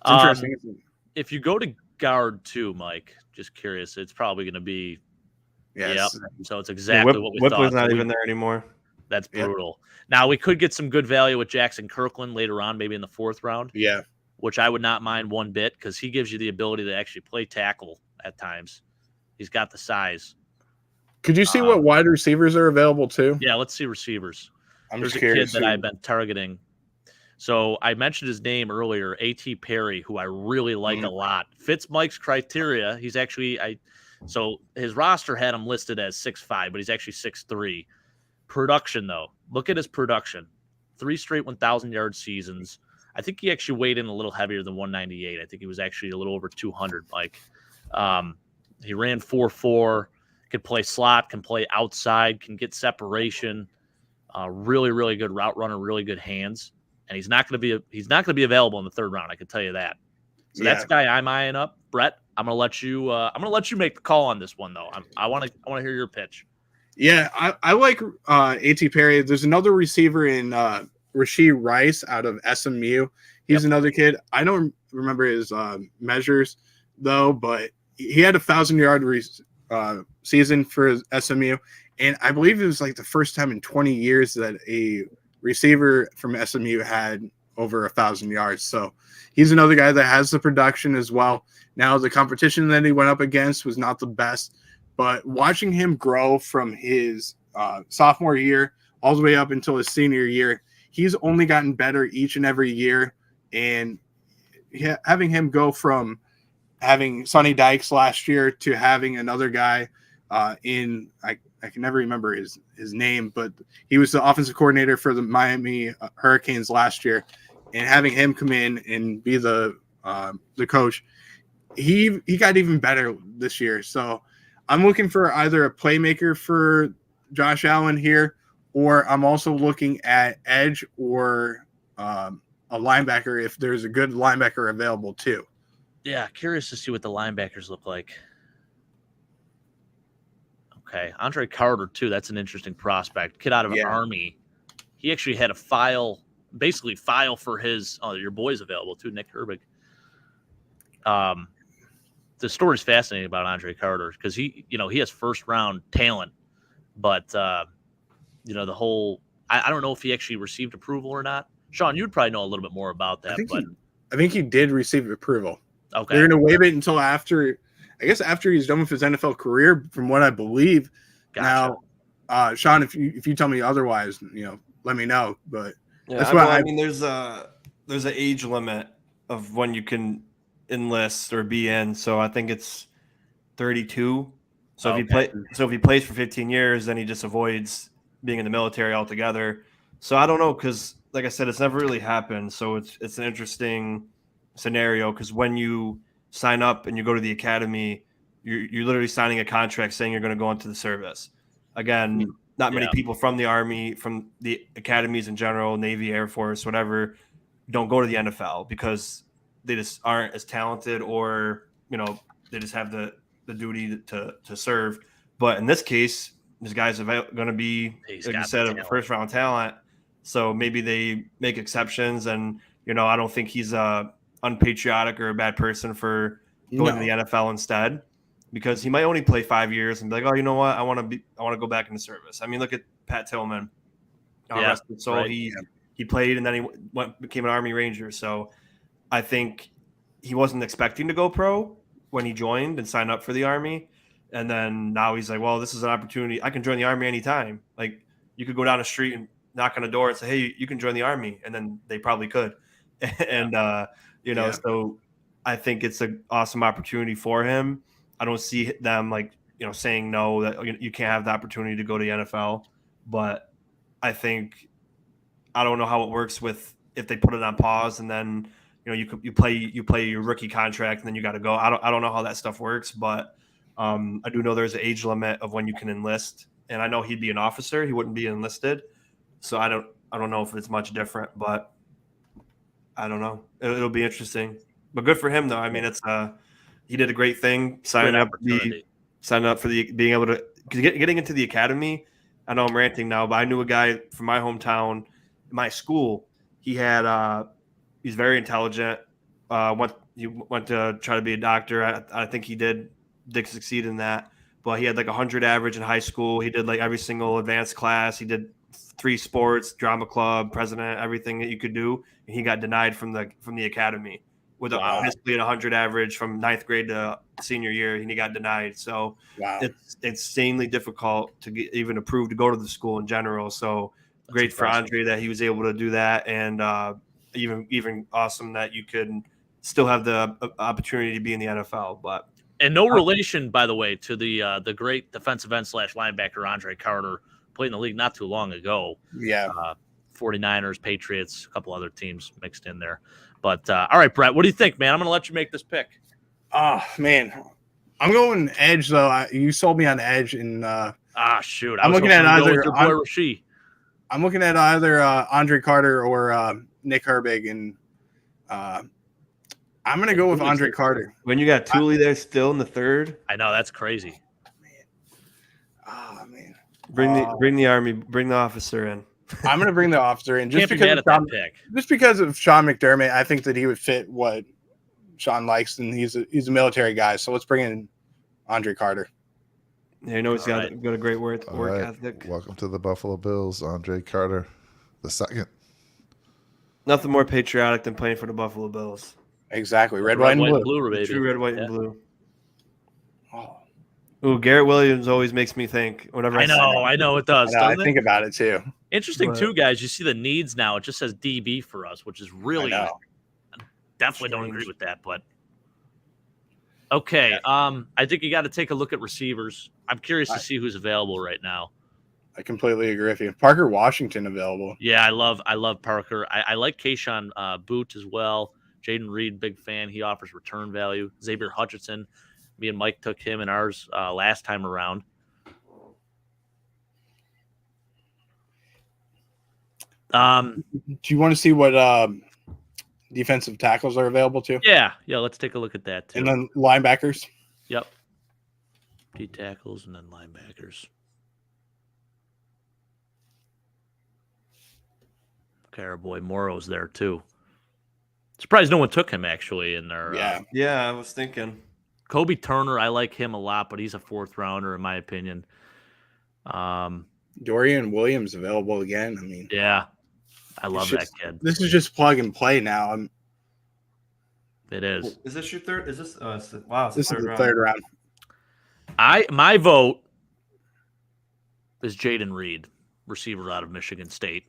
It's interesting. If you go to guard 2, Mike, just curious, it's probably going to be So it's exactly what we thought. Whippler's not even there anymore. That's brutal. Now, we could get some good value with Jackson Kirkland later on, maybe in the 4th round. Yeah. Which I would not mind one bit, because he gives you the ability to actually play tackle at times. He's got the size. Could you see what wide receivers are available too? Yeah, let's see receivers. There's just a curious kid that I've been targeting. So I mentioned his name earlier, A.T. Perry, who I really like a lot. Fits Mike's criteria. He's actually so his roster had him listed as 6'5", but he's actually 6'3". Production, though. Look at his production. 3 straight 1,000-yard seasons. I think he actually weighed in a little heavier than 198. I think he was actually a little over 200, Mike. He ran 4.4, could play slot, can play outside, can get separation. Really, really good route runner, really good hands. And he's not going to be available in the 3rd round. I can tell you that. So that's the guy I'm eyeing up. Brett, I'm going to let you make the call on this one, though. I want to hear your pitch. Yeah, I like A.T. Perry. There's another receiver in Rashee Rice out of SMU. He's another kid. I don't remember his measures, though, but he had a 1,000-yard season for SMU. And I believe it was like the first time in 20 years that a receiver from SMU had over 1,000 yards. So he's another guy that has the production as well. Now, the competition that he went up against was not the best, but watching him grow from his sophomore year all the way up until his senior year, he's only gotten better each and every year. And having him go from having Sonny Dykes last year to having another guy I can never remember his name, but he was the offensive coordinator for the Miami Hurricanes last year, and having him come in and be the coach, he got even better this year. So I'm looking for either a playmaker for Josh Allen here, or I'm also looking at edge or a linebacker if there's a good linebacker available too. Yeah, curious to see what the linebackers look like. Okay, Andre Carter, too. That's an interesting prospect. Kid out of Army. He actually had a file for his – your boy's available, too, Nick Herbig. the story's fascinating about Andre Carter because he has first round talent, but the whole I don't know if he actually received approval or not. Sean, you'd probably know a little bit more about that. I think he did receive approval. Okay, They're going to waive it until after he's done with his NFL career, from what I believe. gotcha. Now, Sean, if you tell me otherwise, let me know. But Yeah, that's why I mean, there's an age limit of when you can enlist or be in. So I think it's 32. So if he plays for 15 years, then he just avoids being in the military altogether. So I don't know, because like I said, it's never really happened. So it's an interesting scenario, because when you sign up and you go to the academy, you're literally signing a contract saying you're going to go into the service. Again, not many people from the Army, from the academies in general, Navy, Air Force, whatever, don't go to the NFL because they just aren't as talented, or they just have the duty to serve. But in this case, this guy's going to be, like you said, a first round talent. So maybe they make exceptions, and I don't think he's unpatriotic or a bad person for going to the NFL instead, because he might only play 5 years and be like, oh, you know what, I want to go back into service. I mean, look at Pat Tillman. He played, and then he became an Army Ranger. So I think he wasn't expecting to go pro when he joined and signed up for the Army. And then now he's like, well, this is an opportunity. I can join the Army anytime. Like, you could go down the street and knock on a door and say, hey, you can join the Army. And then they probably could. And, so I think it's an awesome opportunity for him. I don't see them saying no, that you can't have the opportunity to go to the NFL. But I think, I don't know how it works with if they put it on pause and then, you play your rookie contract and then you got to go. I don't know how that stuff works, but I do know there's an age limit of when you can enlist, and I know he'd be an officer. He wouldn't be enlisted. So I don't know if it's much different, but I don't know. It'll be interesting, but good for him though. I mean, he did a great thing signing up for being able to getting into the academy. I know I'm ranting now, but I knew a guy from my hometown, my school. He's very intelligent. He went to try to be a doctor. I think he did succeed in that, but he had like 100 average in high school. He did like every single advanced class. He did 3 sports, drama club, president, everything that you could do. And he got denied from the academy with basically an 100 average from 9th grade to senior year, and he got denied. So it's insanely difficult to get even approved to go to the school in general. So that's great impressive for Andre that he was able to do that, and even awesome that you could still have the opportunity to be in the NFL. But and no relation, by the way, to the great defensive end / linebacker Andre Carter, played in the league not too long ago. Yeah. 49ers, Patriots, a couple other teams mixed in there. But all right, Brett, what do you think, man? I'm going to let you make this pick. Oh, man. I'm going edge, though. You sold me on edge. And shoot. I'm looking at either I'm looking at either Andre Carter or Nick Herbig, and I'm going to go with Andre Carter. When you got Thule there still in the third. I know, that's crazy. Man. Bring the Army, bring the officer in. I'm going to bring the officer in just because of Sean McDermott. I think that he would fit what Sean likes, and he's a military guy. So let's bring in Andre Carter. Yeah, he's got a great work ethic. Welcome to the Buffalo Bills, Andre Carter II. Nothing more patriotic than playing for the Buffalo Bills. Exactly, red, white, and blue. Baby. True red, white, and blue. Ooh, Garrett Williams always makes me think whenever I know it does. I think about it too. Interesting too, guys. You see the needs now. It just says DB for us, which is really definitely don't agree with that. But okay, I think you got to take a look at receivers. I'm curious to see who's available right now. I completely agree with you. Parker Washington available. Yeah, I love Parker. I like Keyshawn Boot as well. Jaden Reed, big fan. He offers return value. Xavier Hutchinson. Me and Mike took him in ours last time around. Do you want to see what defensive tackles are available too? Yeah. Let's take a look at that too. And then linebackers. Yep. D tackles and then linebackers. Okay, our boy Morrow's there too. Surprised no one took him actually in their. Yeah, I was thinking. Kobe Turner, I like him a lot, but he's a 4th rounder in my opinion. Dorian Williams available again. I mean, Yeah, I love that just- kid. this is just plug and play now. It is. Is this your third? Is this? Wow, it's This the is third the round. third round. My vote is Jaden Reed, receiver out of Michigan State.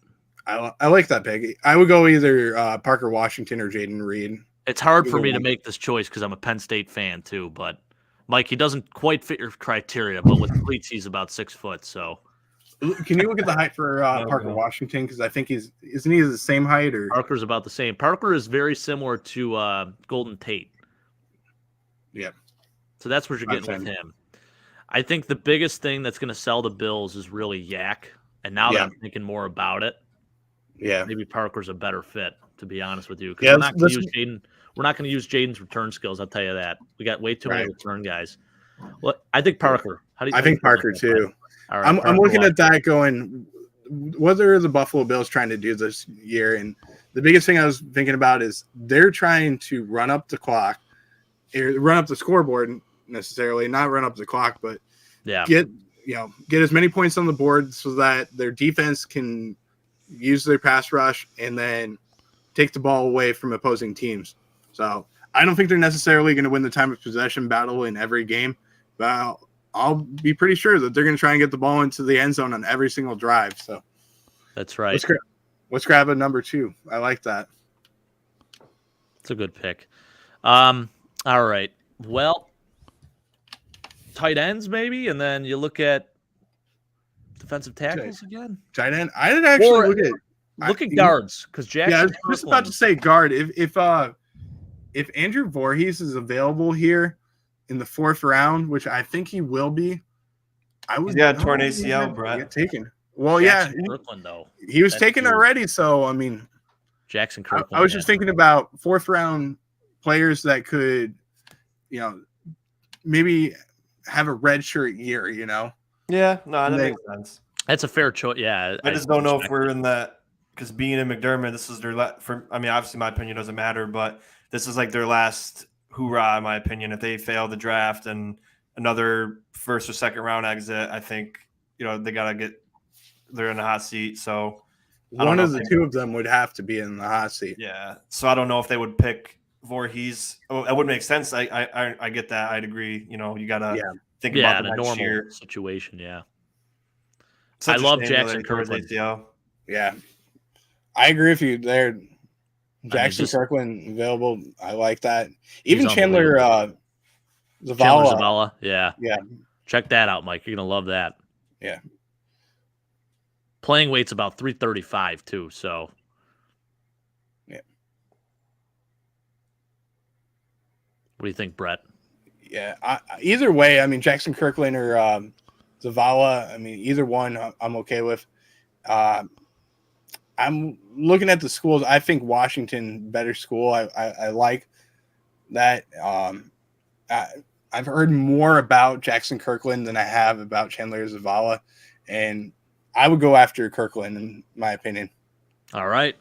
I like that pick. I would go either Parker Washington or Jaden Reed. It's hard for Either me to one. make this choice because I'm a Penn State fan too. But Mike, he doesn't quite fit your criteria. But with cleats, he's about 6 foot. So Can you look at the height for Parker no. Washington? Because I think isn't he the same height or Parker's about the same. Parker is very similar to Golden Tate. yeah. So that's what you're getting with him. I think the biggest thing that's going to sell the Bills is really Yak. And now that Yeah. I'm thinking more about it, Yeah. maybe Parker's a better fit, to be honest with you. Because Yeah, we're not going let's- to use Jaden. We're not going to use Jaden's return skills. I'll tell you that. We got way too many Right. return guys. Well, I think Parker. I think Parker too. All right, I'm Parker looking White. at that going, what are the Buffalo Bills trying to do this year? And the biggest thing I was thinking about is they're trying to run up the clock, or run up the scoreboard necessarily, not run up the clock, but Yeah, get as many points on the board so that their defense can use their pass rush and then take the ball away from opposing teams. So I don't think they're necessarily going to win the time of possession battle in every game, but I'll be pretty sure that they're going to try and get the ball into the end zone on every single drive. So that's right. let's grab a number 2. I like that. It's a good pick. All right. Well, tight ends maybe, and then you look at defensive tackles again. Tight end. I didn't actually Or- look at Look at guards because Jackson. Yeah, I was just about to Kirkland- say guard. If Andrew Voorhees is available here in the 4th round, which I think he will be, I would. He's got a I torn would ACL, get Brett. taken. Well, yeah, Jackson Kirkland though. he was That's taken true. already. So I mean, Jackson I, Kirkland. I was just thinking about 4th round players that could, maybe have a red shirt year. Yeah, no, that They- makes sense. That's a fair choice. Yeah, I just don't know if we're in that because being in McDermott, this is their obviously my opinion doesn't matter, but this is like their last hoorah, in my opinion. If they fail the draft and another 1st or 2nd round exit, I think they gotta they're in the hot seat. So I don't One know of if the they- 2 of them would have to be in the hot seat. yeah. So I don't know if they would pick Voorhees. Oh, that would make sense. I get that. I'd agree. You gotta Yeah. think Yeah, about in the a next normal year. situation. Yeah. Such I a love shame Jackson that he tore his Kirkland. ACL. Yeah, I agree with you there. Jackson just- Kirkland available. I like that. Even He's Chandler Chandler Zavala. Zavala. Yeah. Yeah. Check that out, Mike. You're gonna love that. Yeah. Playing weight's about 335 too. So. Yeah. What do you think, Brett? Yeah, either way, I mean Jackson Kirkland or Zavala. I mean either one, I'm okay with. I'm looking at the schools. I think Washington better school. I like that. I've heard more about Jackson Kirkland than I have about Chandler Zavala, and I would go after Kirkland in my opinion. All right.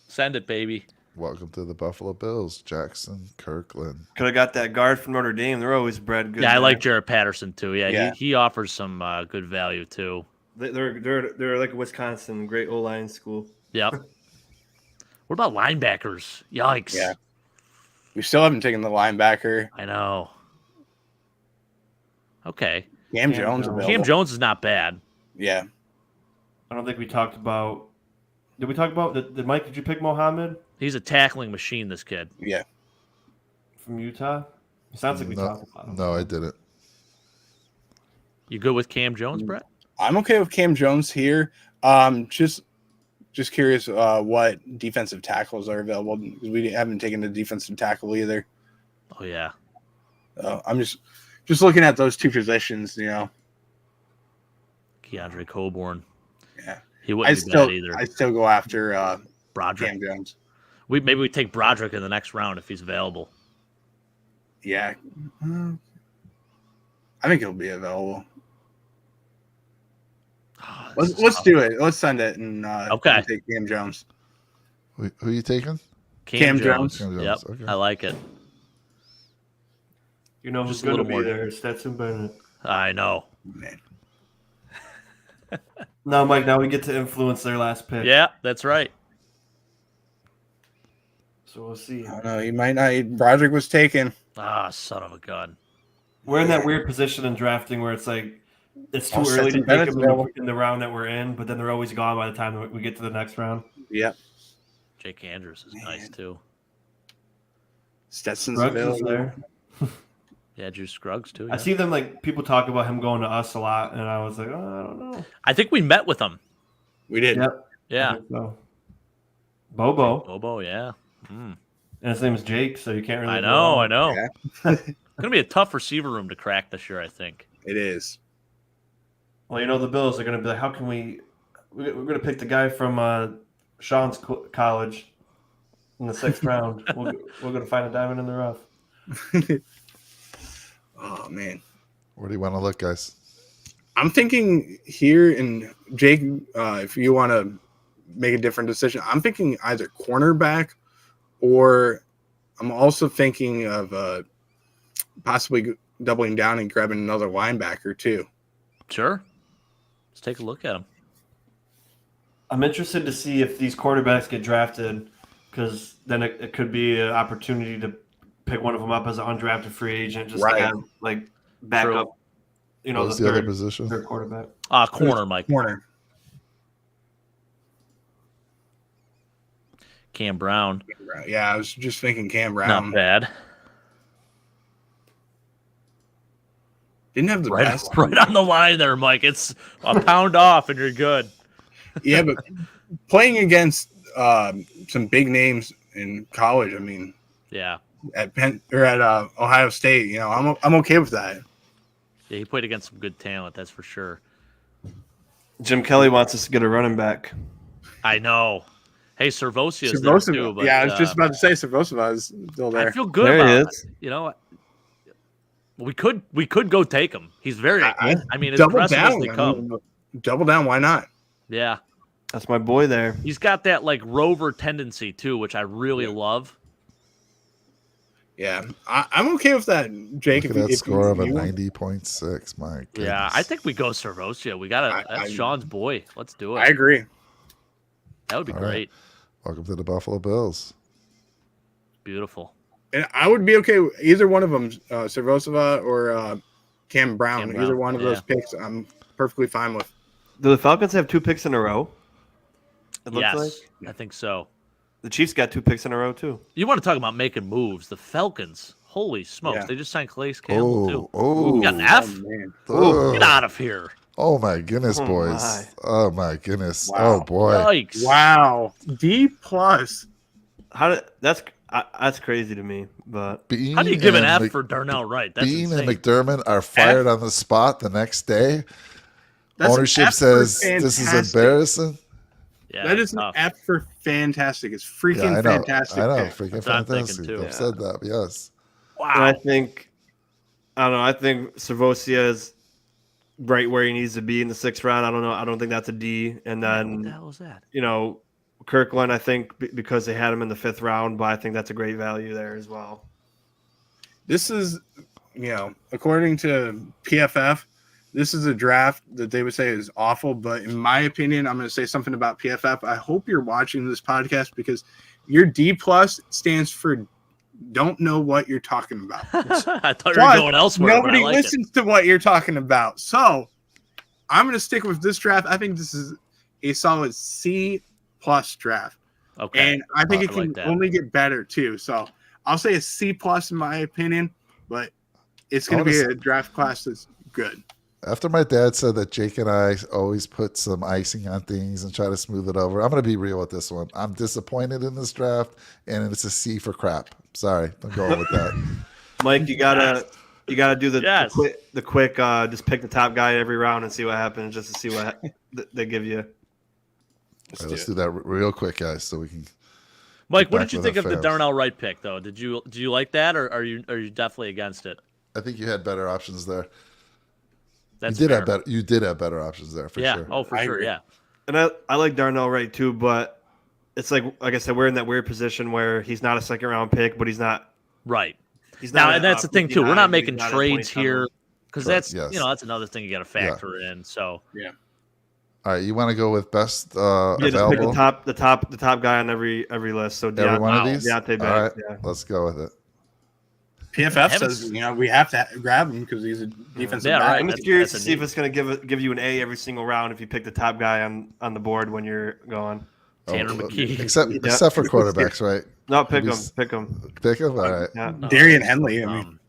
Send it, baby. Welcome to the Buffalo Bills, Jackson Kirkland. Could have got that guard from Notre Dame. They're always bred good. Yeah, I there. like Jarrett Patterson too. Yeah, Yeah. He offers some good value too. They're like a Wisconsin great O-line school. Yep. What about linebackers? Yikes. Yeah. We still haven't taken the linebacker. I know. Okay. Cam Cam Jones Jones. available. Cam Jones is not bad. Yeah. I don't think we talked about. Did we talk about? Did Mike? Did you pick Mohammed He's a tackling machine, this kid. Yeah. from Utah? It sounds like we talked about him. No, I didn't. You good with Cam Jones, Brett? I'm okay with Cam Jones here. Just curious what defensive tackles are available because we haven't taken the defensive tackle either. Oh yeah. I'm just looking at those 2 positions. Keandre Coburn. Yeah. He I wouldn't be bad either. still go after Broderick. Cam Jones. Maybe we take Broderick in the next round if he's available. Yeah, I think he'll be available. Oh, this is Let's tough. do it. Let's send it and Okay. and take Cam Jones. Who are you taking? Cam Cam Jones. Jones. Cam Yep. Jones, okay. I like it. You know who's Just a going to little be more. there? Stetson Bennett. I know. Man. No, Mike. Now we get to influence their last pick. Yeah, that's right. So we'll see. I don't know. He might not. Broderick was taken. Ah, son of a gun. We're in that weird position in drafting where it's like it's too Oh, early to Stetson take Bennett's them available. in the round that we're in, but then they're always gone by the time that we get to the next round. Yep. Jake Andrews is nice too. Stetson's Ruggs is available. there. Yeah, Drew Scruggs too. I Yeah. see them like people talk about him going to us a lot, and I was like, oh, I don't know. I think we met with him. We did. Yep. Yeah. So, Bobo, Bobo, yeah. and his name is Jake, so you can't really. I go know, wrong. I know. Yeah. Gonna be a tough receiver room to crack this year, I think. It is. Well, you know the Bills are going to be like, how can we? We're going to pick the guy from Sean's college in the 6th round. We're going to find a diamond in the rough. Oh man. Where do you want to look, guys? I'm thinking here, and Jake, if you want to make a different decision, I'm thinking either cornerback, or I'm also thinking of possibly doubling down and grabbing another linebacker too. Sure. Let's take a look at him. I'm interested to see if these quarterbacks get drafted, because then it could be an opportunity to pick one of them up as an undrafted free agent, just Right. to have like backup. You know, What was the the other third, position? third quarterback. Corner, Mike. Corner. Cam Brown. Yeah, I was just thinking Cam Not Brown. bad. Didn't have the Right, best. right on the line there, Mike. It's a pound off and you're good. Yeah, but playing against some big names in college, I mean, Yeah. at Penn or at Ohio State, you know, I'm okay with that. Yeah, he played against some good talent, that's for sure. Jim Kelly wants us to get a running back. I know. Hey, Servosia is there too. But, yeah, I was just about to say Servosova is still there. I feel good There he about is. it. You know, we could go take him. He's very. I mean, as double impressive as down. they come. Double down. Why not? Yeah, That's my boy there. he's got that like rover tendency too, which I really love. Yeah, I'm okay with that, Jake. Look at that if score of a you want- 90.6. My goodness. Yeah, I think we go Servosia. We got to. That's Sean's boy. Let's do it. I agree. That would be All right. great. Welcome to the Buffalo Bills. Beautiful. And I would be okay with either one of them, Servosova or Cam Brown. Cam Brown, Either one of those yeah. picks, I'm perfectly fine with. Do the Falcons have 2 picks in a row? It looks Yes, like I think so. the Chiefs got 2 picks in a row too. You want to talk about making moves? The Falcons. Holy smokes! Yeah. They just signed Calais Campbell too. Oh, Got an F. man. oh, Get out of here! oh my goodness, Oh, boys. my. Oh my goodness. Wow. Oh boy. Yikes! Wow, D plus. That's crazy to me, but Bean How do you give an and F for Darnell Wright? That's Bean insane. and McDermott are fired on the spot the next day. That's an Ownership F for says this is fantastic. embarrassing. Yeah, That is an tough. F for fantastic. It's freaking Yeah, I know. fantastic. I know. pick. Freaking That's what I'm thinking, fantastic. too. I've Yeah. said that. Yes. and I Wow. think I don't know. I think Servosia is right where he needs to be in the 6th round. I don't know. I don't think that's a D. And What the then hell is that? you know, Kirkland. I think because they had him in the 5th round, but I think that's a great value there as well. This is, you know, according to PFF, this is a draft that they would say is awful. But in my opinion, I'm going to say something about PFF. I hope you're watching this podcast because your D plus stands for don't know what you're talking about. I thought you were Plus, going elsewhere. Nobody but I like listens to what you're talking about. So I'm going to stick with this draft. I think this is a solid C plus draft. it. Okay. And I think I it can like that. only get better too. So I'll say a C plus in my opinion, but it's going I to be wanna a draft class that's good. After my dad said that Jake and I always put some icing on things and try to smooth it over, I'm going to be real with this one. I'm disappointed in this draft, and it's a C for crap. Sorry, I'm going with that. Mike, you gotta do the Yes. the quick just pick the top guy every round and see what happens, just to see what they give you. All right, let's do that real quick, guys, so we can. Mike, what back did you with think our of the fans. Darnell Wright pick, though? Do you like that, or are you definitely against it? I think you had better options there. That's you did fair. have better. You did have better options there for Yeah. sure. Oh, for I sure. agree. Yeah. And I like Darnell Wright too, but it's like I said, we're in that weird position where he's not a 2nd round pick, but he's not. Right. He's Now, not and at, that's the thing too. We're 59, not but making he's not at trades 27. here because Correct, that's yes. that's another thing you got to factor in. So All right, you want to go with best Yeah, just pick available? the top guy on every list. So Every one of Wow. these. Deontay All right, Banks, yeah. let's go with it. PFF Haven't says we have to grab him because he's a defensive Yeah, back. right. I'm just That's- curious to that's a see if need. it's going to give you an A every single round if you pick the top guy on the board when you're going. Tanner McKee. Except for quarterbacks, right? No, pick Maybe him. Pick him. Pick him. All right. Yeah. Darian Henley. I mean,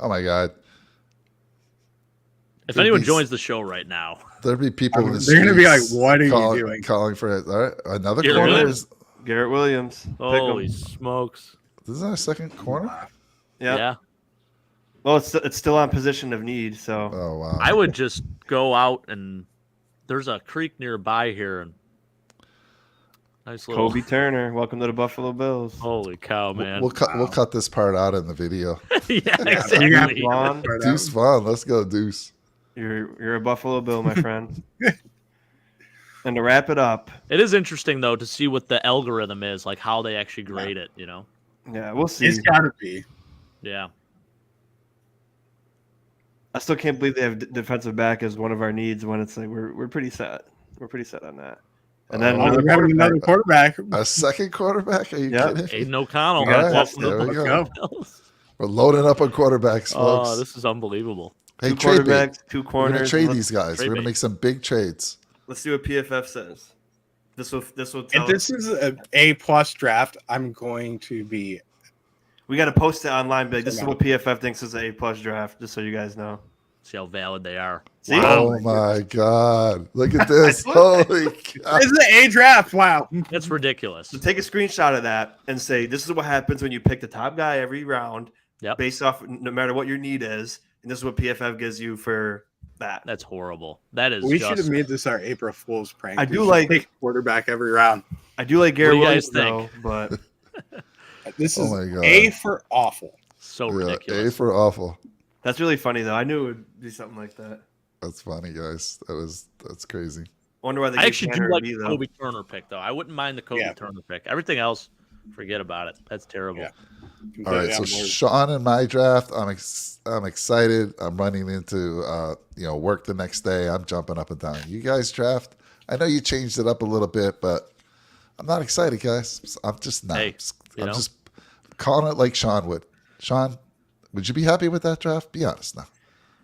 Oh my God. If There'd anyone be- joins the show right now, There'd be people in the they're gonna be like, streets "What are you doing?" Calling for it. All right, another Garrett corner. Williams? Garrett Williams. Pick holy him. smokes! Is that a second corner? Yeah. Yeah, Well, it's still on position of need. So Oh wow. I would just go out and there's a creek nearby here, and nice little. Kobe Turner, welcome to the Buffalo Bills. Holy cow, man! We'll cut this part out in the video. yeah, we have exactly. Vaughn, Deuce Vaughn, let's go Deuce. you're a Buffalo Bill, my friend. And to wrap it up, It is interesting though to see what the algorithm is, like how they actually grade it. You know? yeah, we'll see. It's got to be. Yeah. I still can't believe they have defensive back as one of our needs when it's like we're pretty set. We're pretty set on that. And then Oh, We're grabbing another quarterback. A second quarterback? Are you Yeah. kidding? Aiden O'Connell. You got it. Welcome to There the we go. Bills. We're loading up on quarterbacks, folks. Oh, this is unbelievable. Hey, two trade me. quarterbacks, two We're corners. gonna trade Let's- these guys. trade We're gonna me. make some big trades. Let's see what PFF says. This will tell If this is an A+ draft, I'm going to be. We got to post it online. But this is what PFF thinks is an A+ draft, just so you guys know. See how valid they are. See? Oh my God! Look at this! Holy cow! This is an A draft. Wow. That's ridiculous. So take a screenshot of that and say, this is what happens when you pick the top guy every round, Yep. based off no matter what your need is, and this is what PFF gives you for that. That's horrible. That is We just. should have made this our April Fool's prank. I We do should like- take quarterback every round. I do like Garrett What do you guys Williams, though, but This Oh is my God. A for awful. So Yeah, ridiculous. A for awful. that's really funny, though. I knew it would be something like that. That's funny, guys. That's crazy. Wonder why they I gave actually Tanner do a like B, the though. Kobe Turner pick, though. I wouldn't mind the Kobe Yeah. Turner pick. Everything else, forget about it. That's terrible. Yeah. All right, so Sean in my draft, I'm excited. I'm running into work the next day. I'm jumping up and down. You guys draft. I know you changed it up a little bit, but I'm not excited, guys. I'm just not. Hey, you I'm know? just calling it like Sean would. Sean, would you be happy with that draft? Be honest now.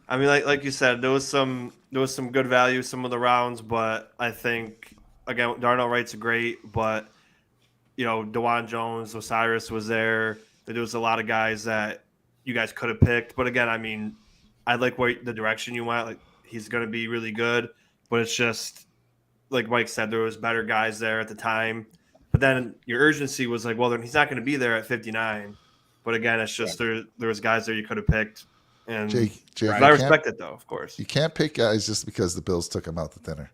I mean, like you said, there was some good value some of the rounds, but I think again Darnell Wright's great, but DeJuan Jones, Osiris was there. There was a lot of guys that you guys could have picked, but again, I mean, I like the direction you went. Like he's going to be really good, but it's just like Mike said, there was better guys there at the time. But then your urgency was like, well, then he's not going to be there at 59. But again, it's just there was guys there you could have picked. And Jake, but I respect it, though, of course. You can't pick guys just because the Bills took him out to dinner.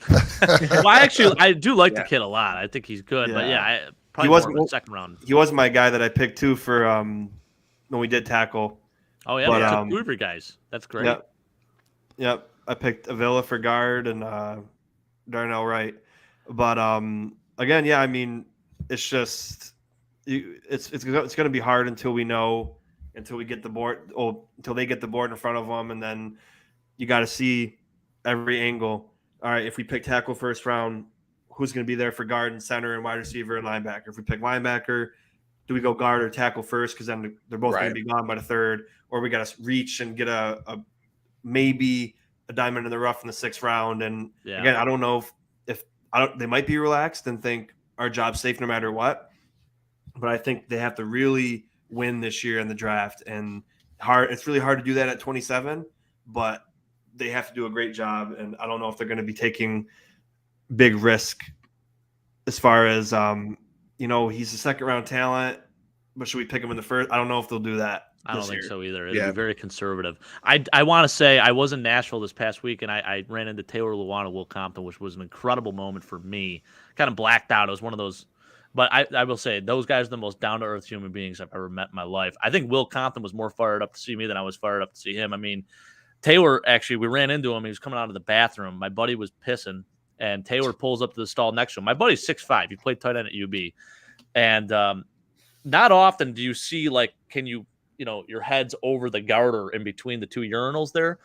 Well, I do like the kid a lot. I think he's good, but Yeah. probably He wasn't- more of a second round. He was my guy that I picked, too, for when we did tackle. Oh yeah, But, we took two of your guys. That's great. Yep. I picked Avila for guard and Darnell Wright. But, again, yeah, I mean, it's just it's going to be hard until we get the board, until they get the board in front of them, and then you got to see every angle. All right, if we pick tackle first round, who's going to be there for guard and center and wide receiver and linebacker? If we pick linebacker, do we go guard or tackle first? Because then they're both going to be gone by the third, or we got to reach and get a maybe a diamond in the rough in the 6th round. And again, I don't know if they might be relaxed and think our job's safe no matter what, but I think they have to really win this year in the draft, and it's really hard to do that at 27, but they have to do a great job. And I don't know if they're going to be taking big risk as far as he's a 2nd round talent, but should we pick him in the 1st? I don't know if they'll do that. I don't think so either. It'll Yeah. be very conservative. I want to say I was in Nashville this past week, and I ran into Taylor Lewan of Will Compton, which was an incredible moment for me. Kind of blacked out. It was one of those. But I will say, those guys are the most down-to-earth human beings I've ever met in my life. I think Will Compton was more fired up to see me than I was fired up to see him. I mean, Taylor, actually, we ran into him. He was coming out of the bathroom. My buddy was pissing, and Taylor pulls up to the stall next to him. My buddy's 6'5". He played tight end at UB. And not often do you see like, can you know, your head's over the garter in between the two urinals there.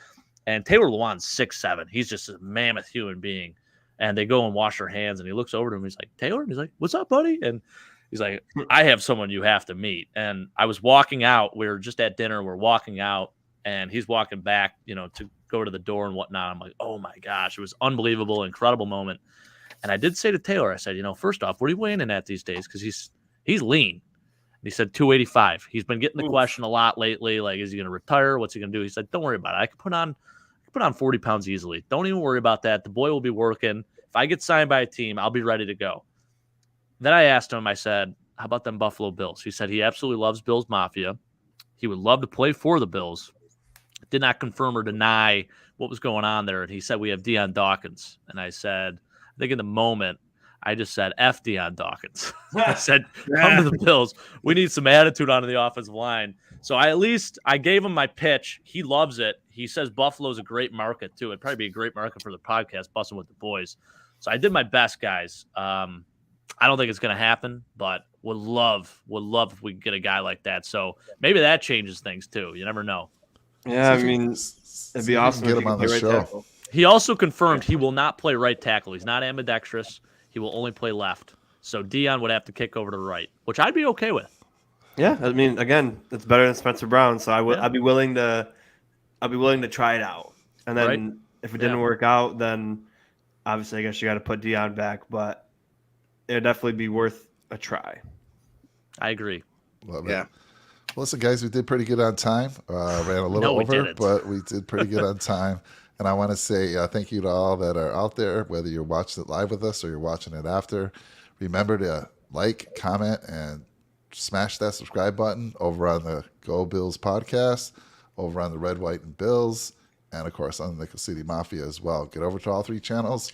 And Taylor Lewan's 6'7". He's just a mammoth human being. And they go and wash their hands, and he looks over to him. He's like, Taylor? And he's like, what's up, buddy? And he's like, I have someone you have to meet. And I was walking out. We were just at dinner. We're walking out, and he's walking back, you know, to go to the door and whatnot. I'm like, oh, my gosh. It was unbelievable, incredible moment. And I did say to Taylor, I said, you know, first off, what are you weighing in at these days? Because he's lean. And he said 285. He's been getting the question a lot lately. Like, is he going to retire? What's he going to do? He said, don't worry about it. I can put on 40 pounds easily. Don't even worry about that. The boy will be working. If I get signed by a team, I'll be ready to go. Then I asked him, I said, how about them Buffalo Bills? He said he absolutely loves Bills Mafia. He would love to play for the Bills. Did not confirm or deny what was going on there. And he said, we have Deion Dawkins. And I said, I think in the moment, I just said, F Deion Dawkins. I said, come to the Bills. We need some attitude on the offensive line. So I gave him my pitch. He loves it. He says Buffalo's a great market, too. It'd probably be a great market for the podcast, Bussin' with the Boys. So I did my best, guys. I don't think it's going to happen, but would love if we could get a guy like that. So maybe that changes things, too. You never know. Yeah, I mean, it'd be awesome to get if him he on could the play show. right tackle. He also confirmed he will not play right tackle. He's not ambidextrous. He will only play left. So Deion would have to kick over to right, which I'd be okay with. Yeah, I mean, again, it's better than Spencer Brown, so I'd be willing to try it out. And then if it didn't work out, then obviously I guess you got to put Deion back, but it'd definitely be worth a try. I agree. Love it. Yeah. Well, listen, guys, we did pretty good on time. Ran a little we over, didn't. but we did pretty good on time. And I want to say thank you to all that are out there, whether you're watching it live with us or you're watching it after. Remember to like, comment, and smash that subscribe button over on the Go Bills podcast, over on the Red, White, and Bills, and, of course, on the Nickel City Mafia as well. Get over to all three channels.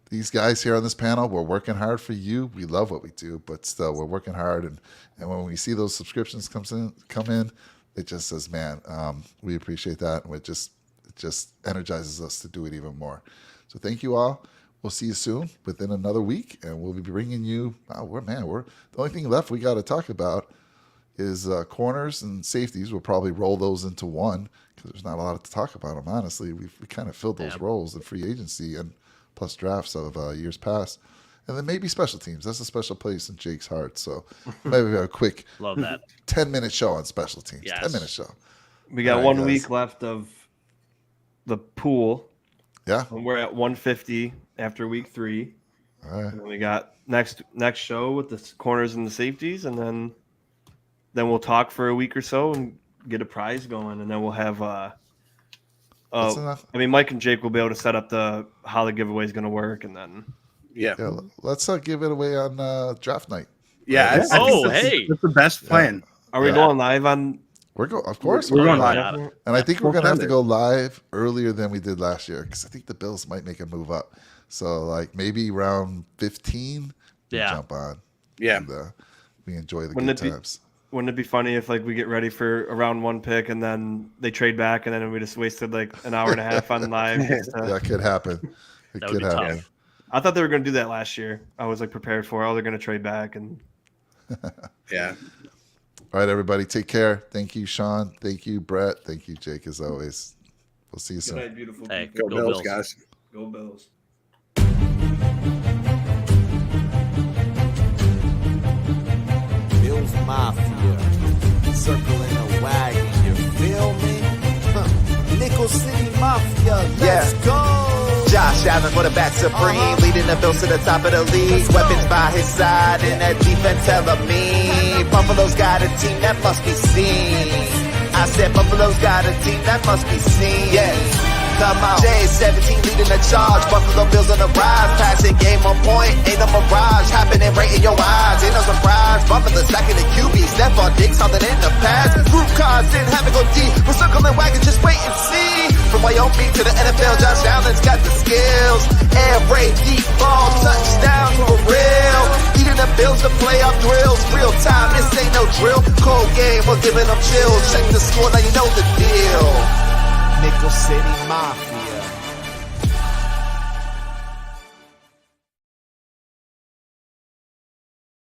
These guys here on this panel, we're working hard for you. We love what we do, but still, we're working hard. And when we see those subscriptions come in, it just says, man, we appreciate that. And it just energizes us to do it even more. So thank you all. We'll see you soon within another week, and we'll be bringing you. We're the only thing left we got to talk about is corners and safeties. We'll probably roll those into one because there's not a lot to talk about them. Honestly, we kind of filled those roles in free agency and plus drafts of years past, and then maybe special teams. That's a special place in Jake's heart. So maybe a quick Love that 10-minute show on special teams. Yes. 10-minute show. We got 1 week left of the pool. Yeah, and we're at 150 after week 3. All right. And then we got next show with the corners and the safeties, and then we'll talk for a week or so and get a prize going, and then we'll have. I mean, Mike and Jake will be able to set up how the giveaway is going to work, and then. Yeah. Let's give it away on draft night. Yeah. Right? That's the best plan. Are we going live on? Of course, we're going live. And I think we're going to have to go live earlier than we did last year because I think the Bills might make a move up. So, like, maybe round 15, we jump on. Yeah. And, we enjoy the good times. Wouldn't it be funny if, like, we get ready for a round 1 pick and then they trade back and then we just wasted, like, an hour and a half on live? That could happen. It That could would be happen. tough. I thought they were going to do that last year. I was, like, prepared for it. Oh, they're going to trade back. And yeah. All right, everybody. Take care. Thank you, Sean. Thank you, Brett. Thank you, Jake, as always. We'll see you soon. Good night, beautiful Hey, people. Go Bills, guys. Go Bills. Bills Mafia, circling a wagon, you feel me? Nickel City Mafia, let's go! Josh Allen, quarterback supreme, leading the Bills to the top of the league. Weapons by his side, and that defense hella mean. Buffalo's got a team that must be seen. I said Buffalo's got a team that must be seen. Yes. Come on. J17 leading the charge. Buffalo Bills on the rise. Passing game on point. Ain't no mirage. Happening right in your eyes. Ain't no surprise. Buffalo stacking the QB. Stephon Diggs something in the past. Group cards didn't have to go deep. We're circling wagon. Just wait and see. From Wyoming to the NFL, Josh Allen's got the skills. Air raid, deep ball, touchdown for real. Leading the Bills to playoff drills. Real time, this ain't no drill. Cold game, we're giving them chills. Check the score, now you know the deal. Nickel City Mafia.